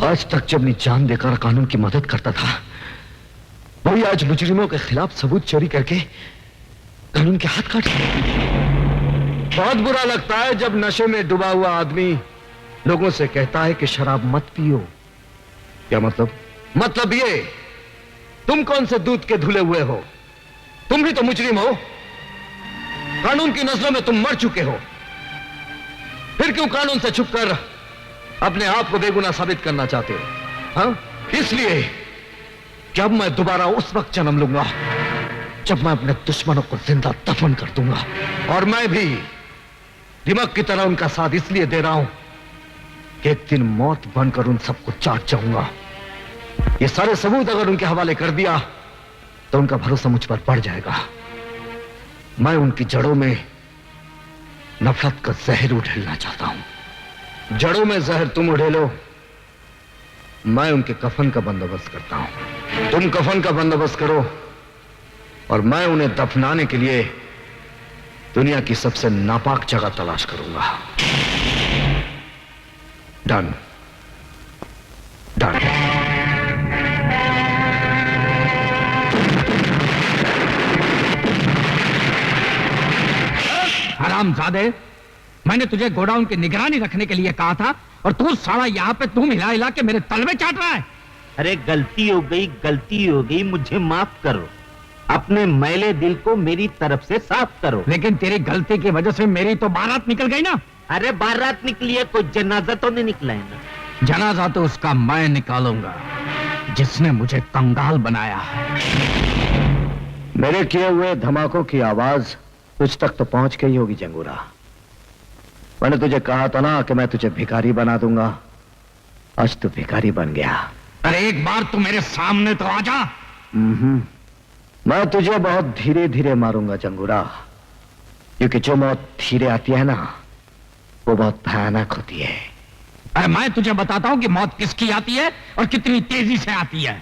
आज तक जब मैं जान देकर कानून की मदद करता था, वही आज मुजरिमों के खिलाफ सबूत चोरी करके कानून के हाथ काट बहुत बुरा लगता है जब नशे में डूबा हुआ आदमी लोगों से कहता है कि शराब मत पियो। क्या मतलब? मतलब ये, तुम कौन से दूध के धुले हुए हो? तुम ही तो मुजरिम हो। कानून की नजरों में तुम मर चुके हो। फिर क्यों कानून से छुपकर अपने आप को बेगुनाह साबित करना चाहते हो? हाँ? इसलिए कि अब मैं दोबारा उस वक्त जन्म लूंगा जब मैं अपने दुश्मनों को जिंदा दफन कर दूंगा। और मैं भी दिमाग की तरह उनका साथ इसलिए दे रहा हूं कि एक दिन मौत बनकर उन सबको चाट जाऊंगा। ये सारे सबूत अगर उनके हवाले कर दिया तो उनका भरोसा मुझ पर बढ़ जाएगा। मैं उनकी जड़ों में नफरत का जहर उड़ेलना चाहता हूं। जड़ों में जहर तुम उड़ेलो, मैं उनके कफन का बंदोबस्त करता हूं। तुम कफन का बंदोबस्त करो और मैं उन्हें दफनाने के लिए दुनिया की सबसे नापाक जगह तलाश करूंगा। Done done. हरामजादे, मैंने तुझे गोडाउन की निगरानी रखने के लिए कहा था और तू साला यहाँ पे तुम हिला हिला के मेरे तलवे चाट रहा है। अरे गलती हो गई, मुझे माफ करो। अपने मैले दिल को मेरी तरफ से साफ करो। लेकिन तेरी गलती की वजह से मेरी तो बारात निकल गई ना। अरे बारात निकली है, कोई जनाजा तो नहीं निकला है ना। जनाजा तो उसका मैं निकालूंगा जिसने मुझे कंगाल बनाया है। मेरे किए हुए धमाकों की आवाज तुझ तक तो पहुंच गई होगी जंगूरा। मैंने तुझे कहा था ना कि मैं तुझे भिखारी बना दूंगा। आज तू भिखारी बन गया। अरे एक बार तू मेरे सामने तो आ जा। मैं तुझे बहुत धीरे धीरे मारूंगा जंगूरा, क्योंकि जो मौत धीरे आती है ना वो बहुत भयानक होती है। अरे मैं तुझे बताता हूं कि मौत किसकी आती है और कितनी तेजी से आती है।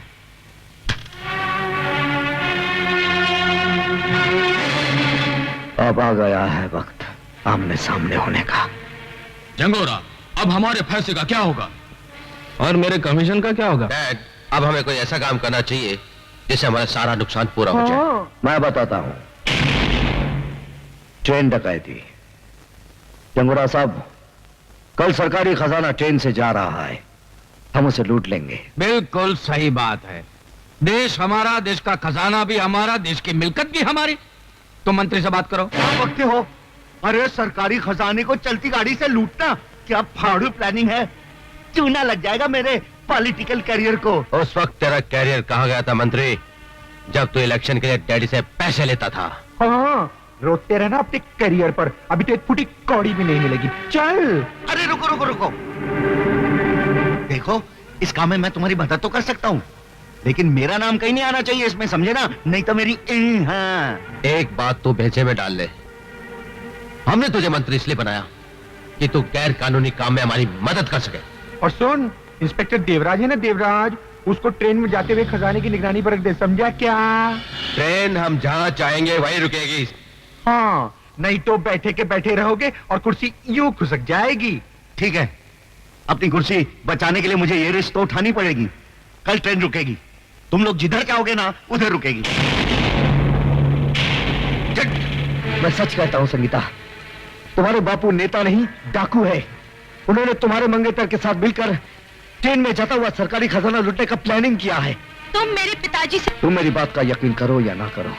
अब आ गया है वक्त आमने सामने होने का। जंगोरा, अब हमारे फैसले का क्या होगा? और मेरे कमीशन का क्या होगा? डैड, अब हमें कोई ऐसा काम करना चाहिए जिससे हमारा सारा नुकसान पूरा हो जाए। मैं बताता हूं। ट्रेन डकैती। जंगूरा साहब, कल सरकारी खजाना ट्रेन से जा रहा है, हम उसे लूट लेंगे। बिल्कुल सही बात है। देश हमारा, देश का खजाना भी हमारा, देश की मिल्कत भी हमारी। तो मंत्री से बात करो। क्या वक्त हो? अरे सरकारी खजाने को चलती गाड़ी से लूटना क्या फाड़ू प्लानिंग है? चूना लग जाएगा मेरे पॉलिटिकल करियर को। उस वक्त तेरा कैरियर कहाँ गया था मंत्री, जब तू इलेक्शन के लिए डैडी से पैसे लेता था। हाँ, रोते रहना अपने करियर पर, अभी तो एक फुटी कौड़ी भी नहीं मिलेगी। चल। अरे रुको रुको रुको, देखो इस काम में मैं तुम्हारी मदद तो कर सकता हूँ, लेकिन मेरा नाम कहीं नहीं आना चाहिए इसमें, समझे ना? नहीं तो मेरी हाँ। एक बात तू भेजे में डाल ले, हमने तुझे मंत्री इसलिए बनाया कि तू गैर कानूनी काम में हमारी मदद कर सके। और सुन, इंस्पेक्टर देवराज है ना, देवराज, उसको ट्रेन में जाते हुए खजाने की निगरानी पर रख दे, समझा क्या? ट्रेन हम जहाँ चाहेंगे वहीं रुकेगी। हाँ, नहीं तो बैठे के बैठे रहोगे और कुर्सी यूं खुसक जाएगी। ठीक है, अपनी कुर्सी बचाने के लिए मुझे ये रिस्क तो उठानी पड़ेगी। कल ट्रेन रुकेगी, तुम लोग जिधर जाओगे ना उधर रुकेगी। मैं सच कहता हूं संगीता, तुम्हारे बापू नेता नहीं डाकू है। उन्होंने तुम्हारे मंगेतर के साथ मिलकर ट्रेन में जाता हुआ सरकारी खजाना लूटने का प्लानिंग किया है। तुम मेरे पिताजी से तुम मेरी बात का यकीन करो या ना करो,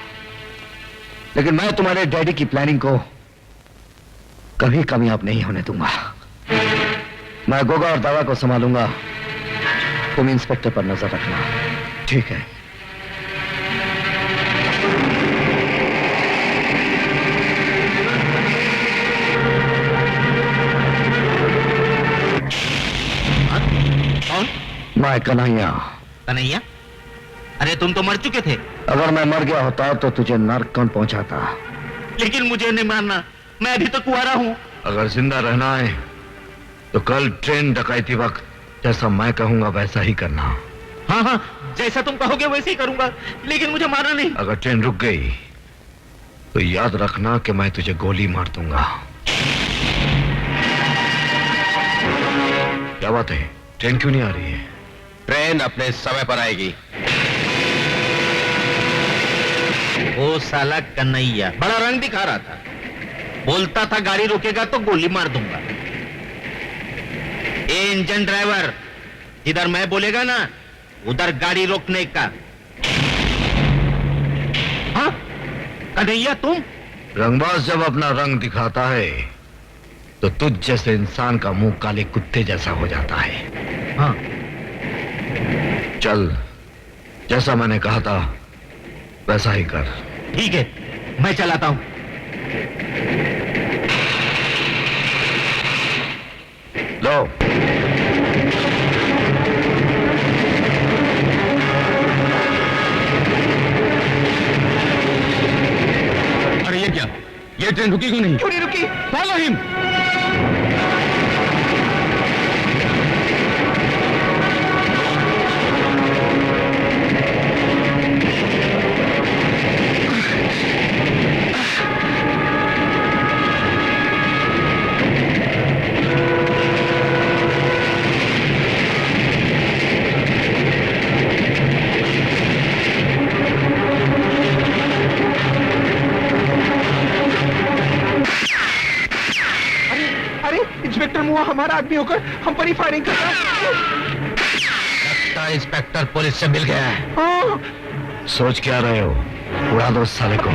लेकिन मैं तुम्हारे डैडी की प्लानिंग को कभी कामयाब नहीं होने दूंगा। मैं गोगा और दावा को संभालूंगा, तुम इंस्पेक्टर पर नजर रखना, ठीक है? कौन? मैं कन्हैया। कन्हैया? अरे तुम तो मर चुके थे। अगर मैं मर गया होता तो तुझे नर्क कौन पहुंचाता? लेकिन मुझे नहीं मारना, मैं अभी तो कुंवारा हूँ। अगर जिंदा रहना है तो कल ट्रेन डकैती वक्त जैसा मैं कहूंगा वैसा ही करना। हाँ हाँ, जैसा तुम कहोगे वैसे ही करूंगा, लेकिन मुझे मारना नहीं। अगर ट्रेन रुक गई तो याद रखना कि मैं तुझे गोली मार दूंगा। क्या बात है, ट्रेन क्यों नहीं आ रही है? ट्रेन अपने समय पर आएगी। वो साला कन्हैया बड़ा रंग दिखा रहा था, बोलता था गाड़ी रोकेगा तो गोली मार दूंगा। ए इंजन ड्राइवर, इधर मैं बोलेगा ना उधर गाड़ी रोकने का। हाँ कन्हैया तुम? रंगबाज जब अपना रंग दिखाता है तो तुझ जैसे इंसान का मुंह काले कुत्ते जैसा हो जाता है। हाँ चल, जैसा मैंने कहा था वैसा ही कर। ठीक है, मैं चलाता हूं। लो। अरे ये क्या, ये ट्रेन रुकी क्यों नहीं? क्यों नहीं रुकी? Follow him. इंस्पेक्टर मुआ हमारा आदमी होकर हम पर ही फायरिंग कर रहा है। लगता है इंस्पेक्टर पुलिस से मिल गया है। हाँ। सोच क्या रहे हो? उड़ा दो साले को।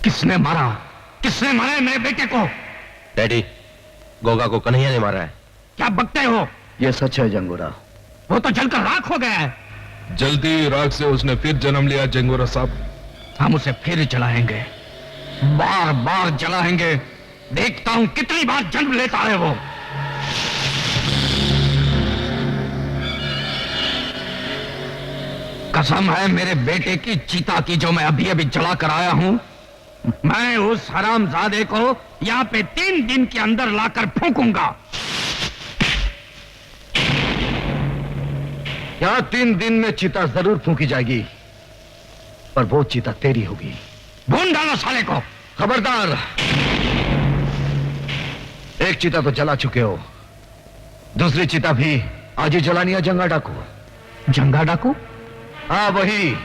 किसने मारा? किसने मारा है मेरे बेटे को? डैडी, गोगा को कन्हैया ने मारा है। क्या बकते हो? ये सच है जंगूरा। वो तो जलकर राख हो गया है। जलती राख से उसने फिर जन्म लिया जंगूरा साहब। हम उसे फिर जलाएंगे, बार बार जलाएंगे। देखता हूं कितनी बार जन्म लेता है वो। कसम है मेरे बेटे की चीता की जो मैं अभी अभी जला कर आया हूं। मैं उस हरामजादे को यहां पे 3 दिन के अंदर लाकर फूंकूंगा। यहां 3 दिन में चिता जरूर फूंकी जाएगी, पर वो चिता तेरी होगी। भून डालो साले को। खबरदार, एक चिता तो जला चुके हो, दूसरी चिता भी आज ही जलानी है। जंगा डाकू। जंगा डाकू? हाँ, वही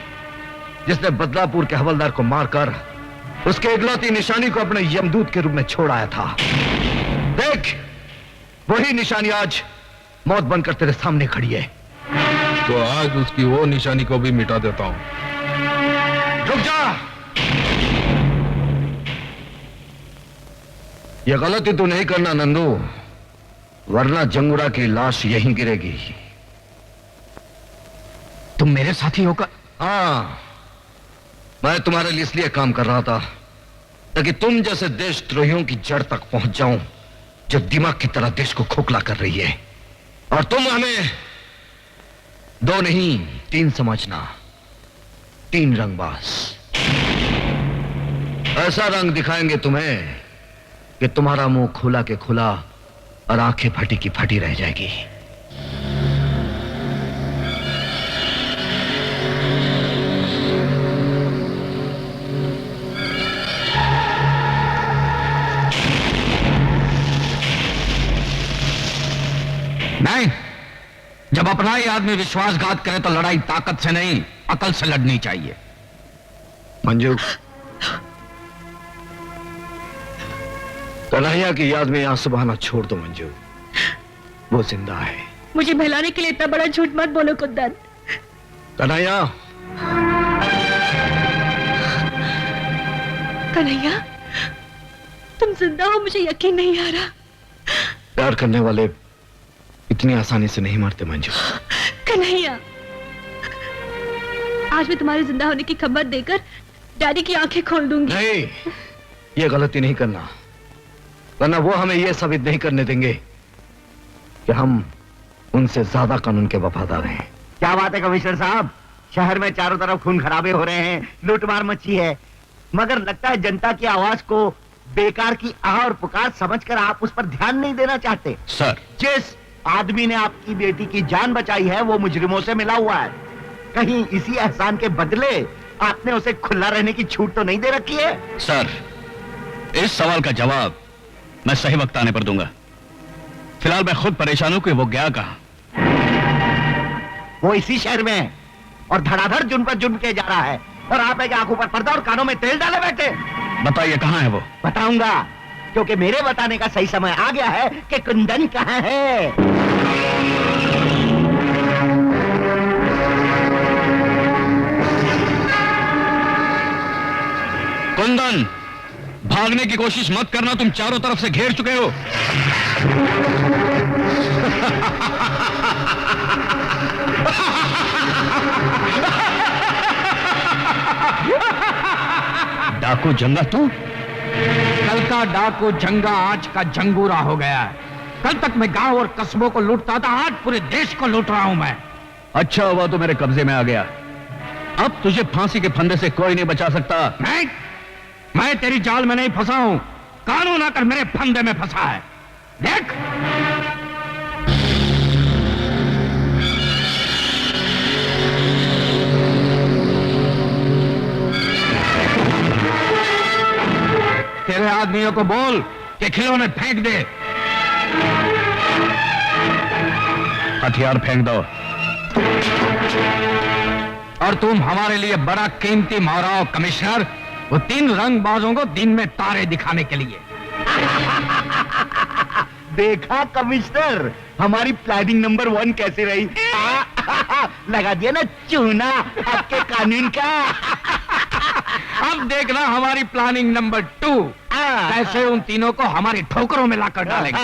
जिसने बदलापुर के हवलदार को मारकर उसके इकलौती निशानी को अपने यमदूत के रूप में छोड़ आया था। देख, वही निशानी आज मौत बनकर तेरे सामने खड़ी है। तो आज उसकी वो निशानी को भी मिटा देता हूं। रुक जा। यह गलती तू नहीं करना नंदू, वरना जंगूरा की लाश यहीं गिरेगी। तुम मेरे साथी होकर? हाँ, मैं तुम्हारे लिए इसलिए काम कर रहा था ताकि तुम जैसे देशद्रोहियों की जड़ तक पहुंच जाऊं जो दिमाग की तरह देश को खोखला कर रही है। और तुम हमें 2 नहीं 3 समझना। 3 रंगबाज। ऐसा रंग दिखाएंगे तुम्हें कि तुम्हारा मुंह खुला के खुला और आंखें फटी की फटी रह जाएगी। नहीं, जब अपना ही आदमी विश्वासघात करे तो लड़ाई ताकत से नहीं, अकल से लड़नी चाहिए। मंजू, कन्हैया की याद में आंसू बहाना छोड़ दो मंजू, वो जिंदा है। मुझे बहलाने के लिए इतना बड़ा झूठ मत बोलो कुंदन। कन्हैया, कन्हैया, तुम जिंदा हो, मुझे यकीन नहीं आ रहा। प्यार करने वाले इतनी आसानी से नहीं मरते मंजू। कन्हैया, आज मैं तुम्हारे जिंदा होने की खबर देकर डैडी की आंखें खोल दूंगी। नहीं, ये गलती नहीं करना, वरना वो हमें ये साबित नहीं करने देंगे कि हम उनसे ज्यादा कानून के वफादार हैं। क्या बात है कमिश्नर साहब, शहर में चारों तरफ खून खराबे हो रहे हैं, लूटमार मची है, मगर लगता है जनता की आवाज को बेकार की आह और पुकार समझकर आप उस पर ध्यान नहीं देना चाहते। सर, जिस आदमी ने आपकी बेटी की जान बचाई है वो मुजरिमों से मिला हुआ है, कहीं इसी एहसान के बदले आपने उसे खुला रहने की छूट तो नहीं दे रखी है? सर, इस सवाल का जवाब मैं सही वक्त आने पर दूंगा। फिलहाल मैं खुद परेशान हूं कि वो गया कहां। वो इसी शहर में है और धड़ाधड़ जुर्म पर जुर्म किया जा रहा है, और आप एक आंखों पर पर्दा और कानों में तेल डाले बैठे। बताइए कहां है वो? बताऊंगा, क्योंकि मेरे बताने का सही समय आ गया है कि कुंदन कहां है। कुंदन, भागने की कोशिश मत करना, तुम चारों तरफ से घेर चुके हो। डाकू जंगा तू? कल का डाकू जंगा आज का जंगूरा हो गया है। कल तक मैं गांव और कस्बों को लूटता था, आज पूरे देश को लूट रहा हूं मैं। अच्छा हुआ तो मेरे कब्जे में आ गया, अब तुझे फांसी के फंदे से कोई नहीं बचा सकता। नहीं, मैं तेरी जाल में नहीं फंसा हूं, कानून आकर मेरे फंदे में फंसा है। देख, तेरे आदमियों को बोल कि खिलौने फेंक दे। हथियार फेंक दो। और तुम हमारे लिए बड़ा कीमती माराओ कमिश्नर, वो 3 रंगबाजों को दिन में तारे दिखाने के लिए। देखा कमिश्नर, हमारी प्लानिंग नंबर 1 कैसे रही? लगा दिया ना चूना आपके कानून का। अब देखना हमारी प्लानिंग नंबर 2 कैसे उन तीनों को हमारी ठोकरों में लाकर डालेंगे।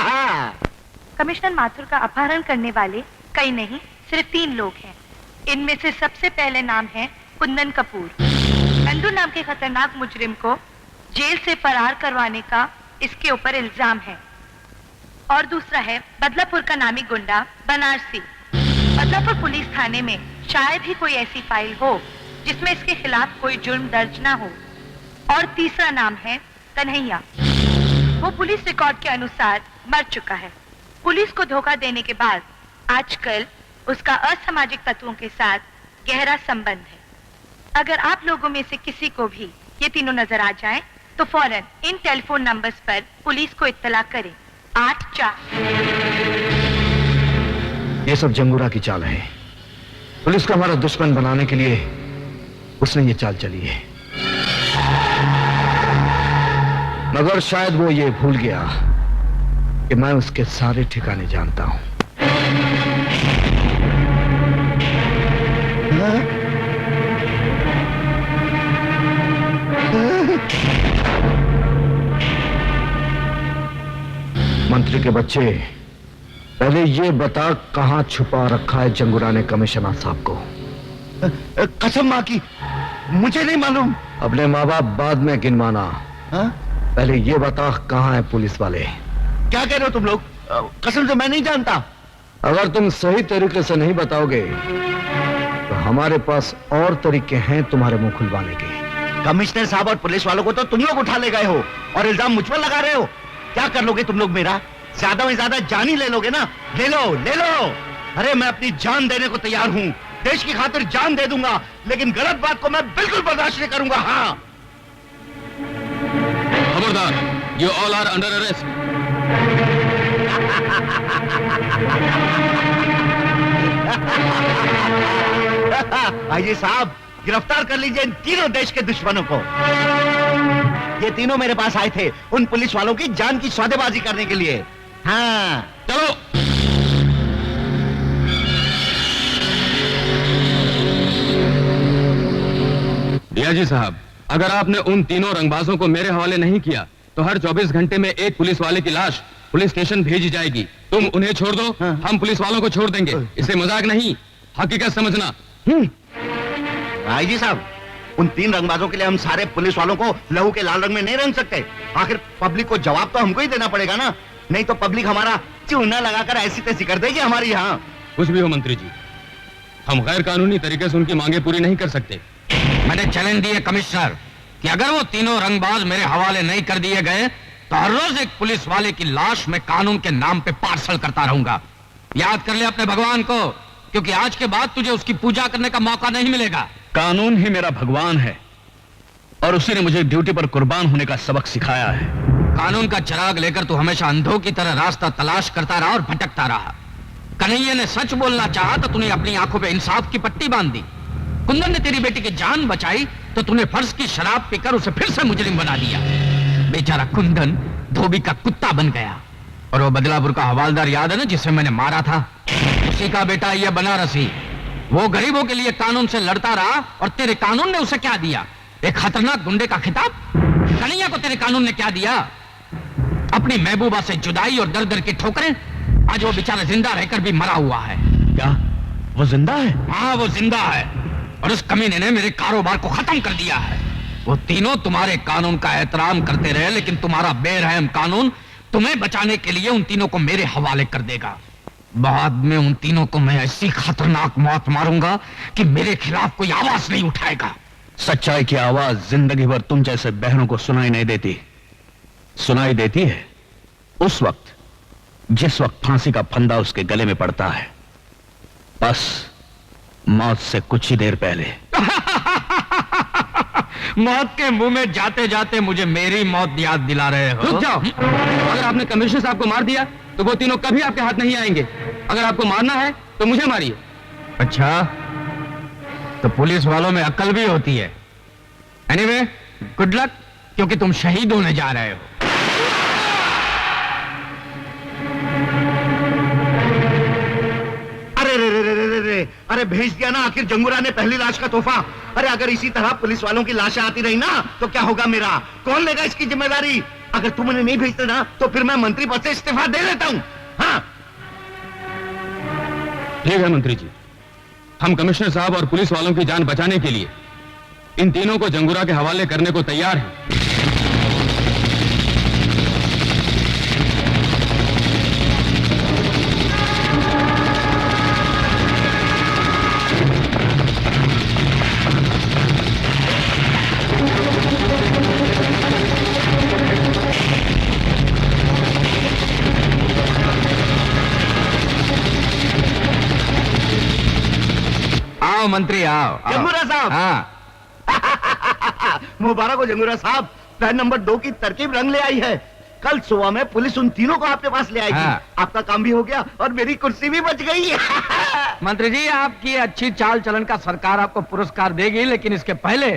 कमिश्नर माथुर का अपहरण करने वाले कई नहीं, सिर्फ 3 लोग हैं। इनमें से सबसे पहले नाम है कुंदन कपूर। नंदू नाम के खतरनाक मुजरिम को जेल से फरार करवाने का इसके ऊपर इल्जाम है। और दूसरा है बदलापुर का नामी गुंडा बनारसी। बदलापुर पुलिस थाने में शायद ही कोई ऐसी फाइल हो जिसमें इसके खिलाफ कोई जुर्म दर्ज ना हो। और तीसरा नाम है कन्हैया। वो पुलिस रिकॉर्ड के अनुसार मर चुका है। पुलिस को धोखा देने के बाद आजकल उसका असामाजिक तत्वों के साथ गहरा संबंध है। अगर आप लोगों में से किसी को भी ये तीनों नजर आ जाएं, तो फौरन इन टेलीफोन नंबर्स पर पुलिस को इत्तला करें। 84। ये सब जंगूरा की चाल है। पुलिस को हमारा दुश्मन बनाने के लिए उसने ये चाल चली है, मगर शायद वो ये भूल गया कि मैं उसके सारे ठिकाने जानता हूं। मंत्री के बच्चे, पहले ये बता कहां छुपा रखा है जंगूरा ने कमिश्नर साहब को? कसम मां की, मुझे नहीं मालूम। अपने माँ बाप बाद में गिनवाना, पहले ये बता कहां है पुलिस वाले? क्या कह रहे हो तुम लोग? कसम से मैं नहीं जानता। अगर तुम सही तरीके से नहीं बताओगे तो हमारे पास और तरीके हैं तुम्हारे मुंह खुलवाने के। कमिश्नर साहब और पुलिस वालों को तो तुम लोग उठा ले गए हो और इल्जाम मुझ पर लगा रहे हो। क्या कर लोगे तुम लोग मेरा? ज्यादा में ज्यादा जान ही ले लोगे ना? ले लो, ले लो। अरे मैं अपनी जान देने को तैयार हूँ, देश की खातिर जान दे दूंगा, लेकिन गलत बात को मैं बिल्कुल बर्दाश्त नहीं करूंगा। हाँ, खबरदार, you all are under arrest. IG साहब, गिरफ्तार कर लीजिए इन तीनों देश के दुश्मनों को। ये तीनों मेरे पास आए थे उन पुलिस वालों की जान की सौदेबाजी करने के लिए। हाँ, चलो। डीआईजी साहब, अगर आपने उन तीनों रंगबाजों को मेरे हवाले नहीं किया तो हर 24 घंटे में एक पुलिस वाले की लाश पुलिस स्टेशन भेजी जाएगी। तुम उन्हें छोड़ दो, हम पुलिस वालों को छोड़ देंगे। इसे मजाक नहीं, हकीकत समझना। आईजी साहब, उन तीन रंगबाजों के लिए हम सारे पुलिस वालों को लहू के लाल रंग में नहीं रंग सकते। आखिर पब्लिक को जवाब तो हमको ही देना पड़ेगा ना, नहीं तो पब्लिक हमारा चूना लगाकर ऐसी तैसी कर देगी हमारी। यहाँ कुछ भी हो मंत्री जी, हम गैर कानूनी तरीके से उनकी मांगे पूरी नहीं कर सकते। मैंने चैलेंज दिए कमिश्नर कि अगर वो तीनों रंगबाज मेरे हवाले नहीं कर दिए गए तो हर रोज एक पुलिस वाले की लाश मैं कानून के नाम पे पार्सल करता रहूंगा। याद कर ले अपने भगवान को, क्योंकि आज के बाद तुझे उसकी पूजा करने का मौका नहीं मिलेगा। कानून ही मेरा भगवान है और उसी ने मुझे ड्यूटी पर कुर्बान होने का सबक सिखाया है। कानून का चिराग लेकर तू हमेशा अंधों की तरह रास्ता तलाश करता रहा और भटकता रहा। कन्हैया ने सच बोलना चाहा तो तूने अपनी आंखों पे इंसाफ की पट्टी बांध दी। कुंदन ने तेरी बेटी की जान बचाई तो तूने फर्ज की शराब पीकर उसे फिर से मुजरिम बना दिया। बेचारा कुंदन धोबी का कुत्ता बन गया। और वो बदलापुर का हवालदार याद है ना, जिसे मैंने मारा था? उसी का बेटा ये बनारसी। वो गरीबों के लिए कानून से लड़ता रहा और तेरे कानून ने उसे क्या दिया? एक खतरनाक गुंडे का खिताब। कन्हैया को तेरे कानून ने क्या दिया? अपनी महबूबा से जुदाई और दर दर की ठोकरें। आज वो बेचारा जिंदा रहकर भी मरा हुआ है। क्या वो जिंदा है? हाँ, वो जिंदा है और उस कमीने ने मेरे कारोबार को खत्म कर दिया है। वो तीनों तुम्हारे कानून का एहतराम करते रहे, लेकिन तुम्हारा बेरहम कानून तुम्हें बचाने के लिए उन तीनों को मेरे हवाले कर देगा। बाद में उन तीनों को मैं ऐसी खतरनाक मौत मारूंगा कि मेरे खिलाफ कोई आवाज नहीं उठाएगा। सच्चाई की आवाज जिंदगी भर तुम जैसे बहनों को सुनाई नहीं देती। सुनाई देती है उस वक्त जिस वक्त फांसी का फंदा उसके गले में पड़ता है, बस मौत से कुछ ही देर पहले। मौत के मुंह में जाते जाते मुझे मेरी मौत याद दिला रहे हो। रुक जाओ। अगर आपने कमिश्नर साहब को मार दिया तो वो तीनों कभी आपके हाथ नहीं आएंगे। अगर आपको मारना है तो मुझे मारिए। अच्छा, तो पुलिस वालों में अक्ल भी होती है। एनीवे, गुड लक, क्योंकि तुम शहीद होने जा रहे हो। अरे भेज दिया ना आखिर जंगूरा ने पहली लाश का तोहफा। अरे अगर इसी तरह पुलिस वालों की लाशें आती रही ना तो क्या होगा मेरा? कौन लेगा इसकी जिम्मेदारी? अगर तुम उन्हें नहीं भेजते ना तो फिर मैं मंत्री पद से इस्तीफा दे लेता हूँ। हाँ, ठीक है मंत्री जी, हम कमिश्नर साहब और पुलिस वालों की जान बचाने के लिए इन तीनों को जंगूरा के हवाले करने को तैयार हैं। आओ मंत्री, आओ। जंगूरा साहब। हाँ। मुबारक हो जंगूरा साहब, प्लान नंबर 2 की तरकीब रंग ले आई है। कल सुबह में पुलिस उन तीनों को आपके पास ले आएगी। हाँ। आपका काम भी हो गया और मेरी कुर्सी भी बच गई। मंत्री जी, आपकी अच्छी चाल चलन का सरकार आपको पुरस्कार देगी, लेकिन इसके पहले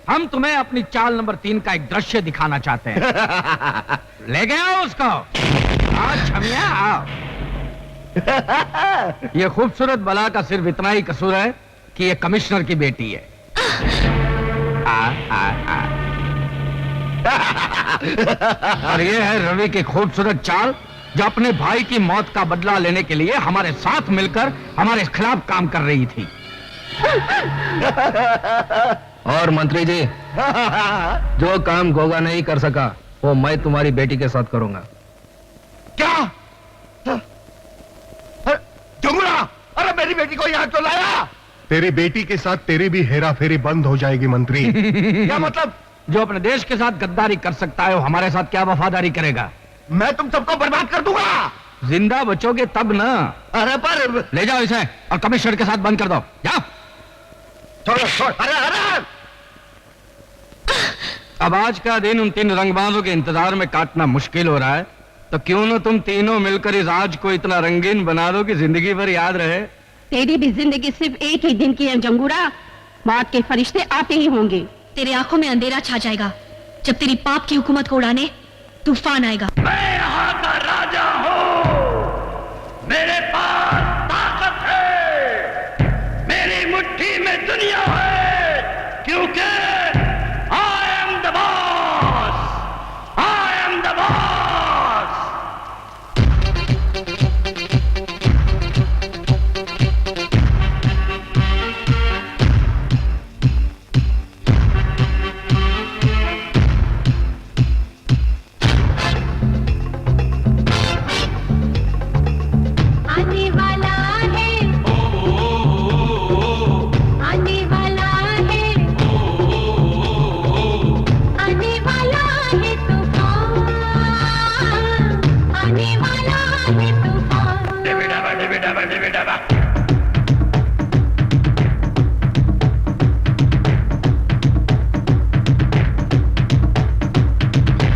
हम तुम्हें अपनी चाल नंबर 3 का एक दृश्य दिखाना चाहते हैं। ले गए हो उसको? आओ छमिया, आओ। ये खूबसूरत बला का सिर्फ इतना ही कसूर है कि ये कमिश्नर की बेटी है। और ये है रवि की खूबसूरत चाल, जो अपने भाई की मौत का बदला लेने के लिए हमारे साथ मिलकर हमारे खिलाफ काम कर रही थी। और मंत्री जी, जो काम गोगा नहीं कर सका वो मैं तुम्हारी बेटी के साथ करूंगा। क्या? जंगूरा, अरे मेरी बेटी को यहाँ क्यों लाया? तेरी बेटी के साथ तेरी भी हेरा फेरी बंद हो जाएगी मंत्री। क्या मतलब? जो अपने देश के साथ गद्दारी कर सकता है वो हमारे साथ क्या वफादारी करेगा? मैं तुम सबको बर्बाद कर दूंगा। जिंदा बचोगे तब ना। अरे पर ले जाओ इसे और कमिश्नर के साथ बंद कर दो। जाओ। छोड़। अरे अब आज का दिन उन 3 रंगबाजों के इंतजार में काटना मुश्किल हो रहा है, तो क्यों ना तुम तीनों मिलकर इस आज को इतना रंगीन बना दो कि जिंदगी भर याद रहे। तेरी भी जिंदगी सिर्फ एक ही दिन की है जंगूरा। मौत के फरिश्ते आते ही होंगे। तेरे आंखों में अंधेरा छा जाएगा जब तेरी पाप की हुकूमत को उड़ाने तूफान आएगा। मैं यहाँ का राजा हूँ, मेरे पास ताकत है, मेरी मुट्ठी में दुनिया है, क्योंकि I am the boss, I am the boss। आने वाला है, आने वाला है, आने वाला है तूफान, आने वाला है तूफान। आने वाला है,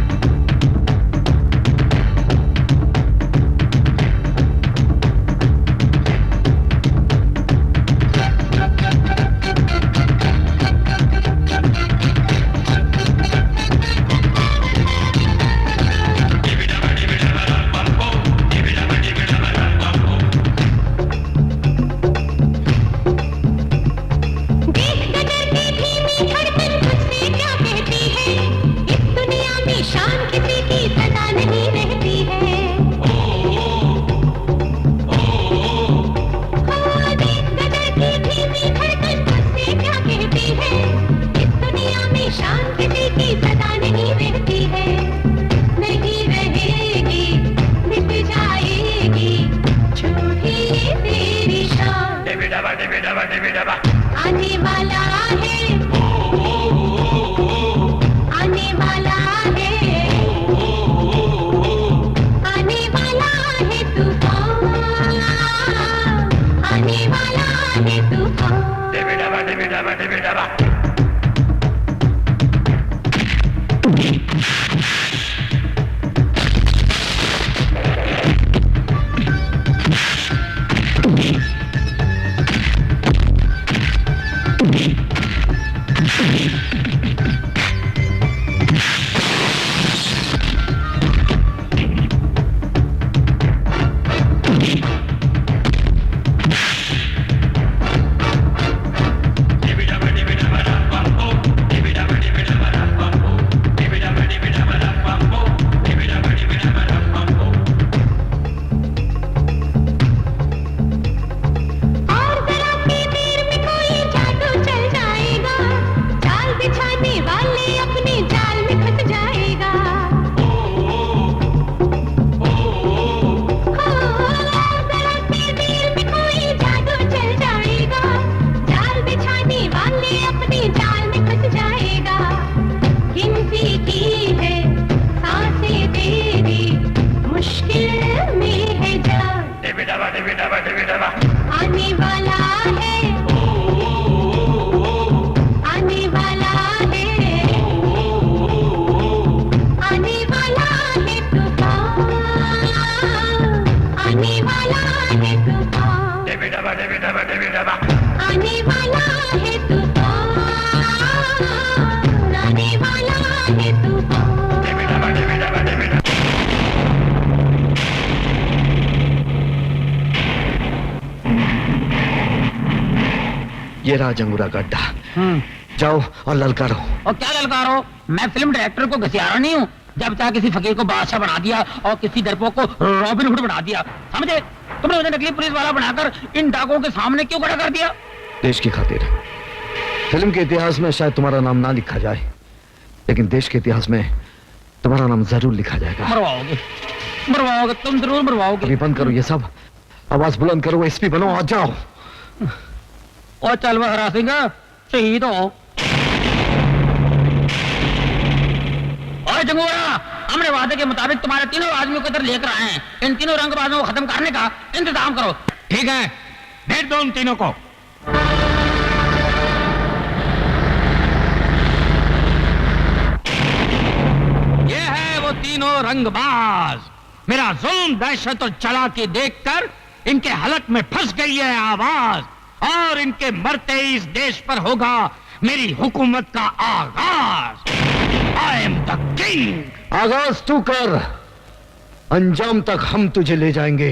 आने वाला है, आने वाला है तूफान, आने वाला है तूफान। आने वाला है, आने वाला है, आने वाला है तूफान, आने वाला है तूफान, आने वाला है तूफान, आने वाला है तूफान। ये रहा जंगूरा गड्ढा। जाओ और ललकारो। और क्या ललकारो? मैं फिल्म डायरेक्टर को घसियारा नहीं हूँ। जब चाहे किसी फकीर को बादशाह बना दिया और किसी डरपोक को रॉबिन हुड बना दिया, समझे? तुमने मुझे नकली पुलिस वाला बनाकर इन डाकुओं के सामने क्यों खड़ा कर दिया? देश की खातिर। फिल्म के इतिहास में शायद तुम्हारा नाम ना लिखा जाए, लेकिन देश के इतिहास में तुम्हारा नाम जरूर लिखा जाएगा। मरवाओगे, मरवाओगे, तुम जरूर मरवाओगे। अभी बंद करो ये सब, आवाज बुलंद करो, एसपी बनो और जाओ। और चल वह हरा सिंह, शहीद हो। और जंगूरा हमने वादे के मुताबिक तुम्हारे तीनों आदमियों को इधर लेकर आए हैं। इन तीनों रंगबाजों को खत्म करने का इंतजाम करो। ठीक है, भेज दो उन तीनों को। ये है वो तीनों रंगबाज। मेरा जुल्म, दहशत और चालाकी देखकर इनके हलक में फंस गई है आवाज, और इनके मरते ही इस देश पर होगा मेरी हुकूमत का आगाज। I am the king. आगाज तू कर, अंजाम तक हम तुझे ले जाएंगे।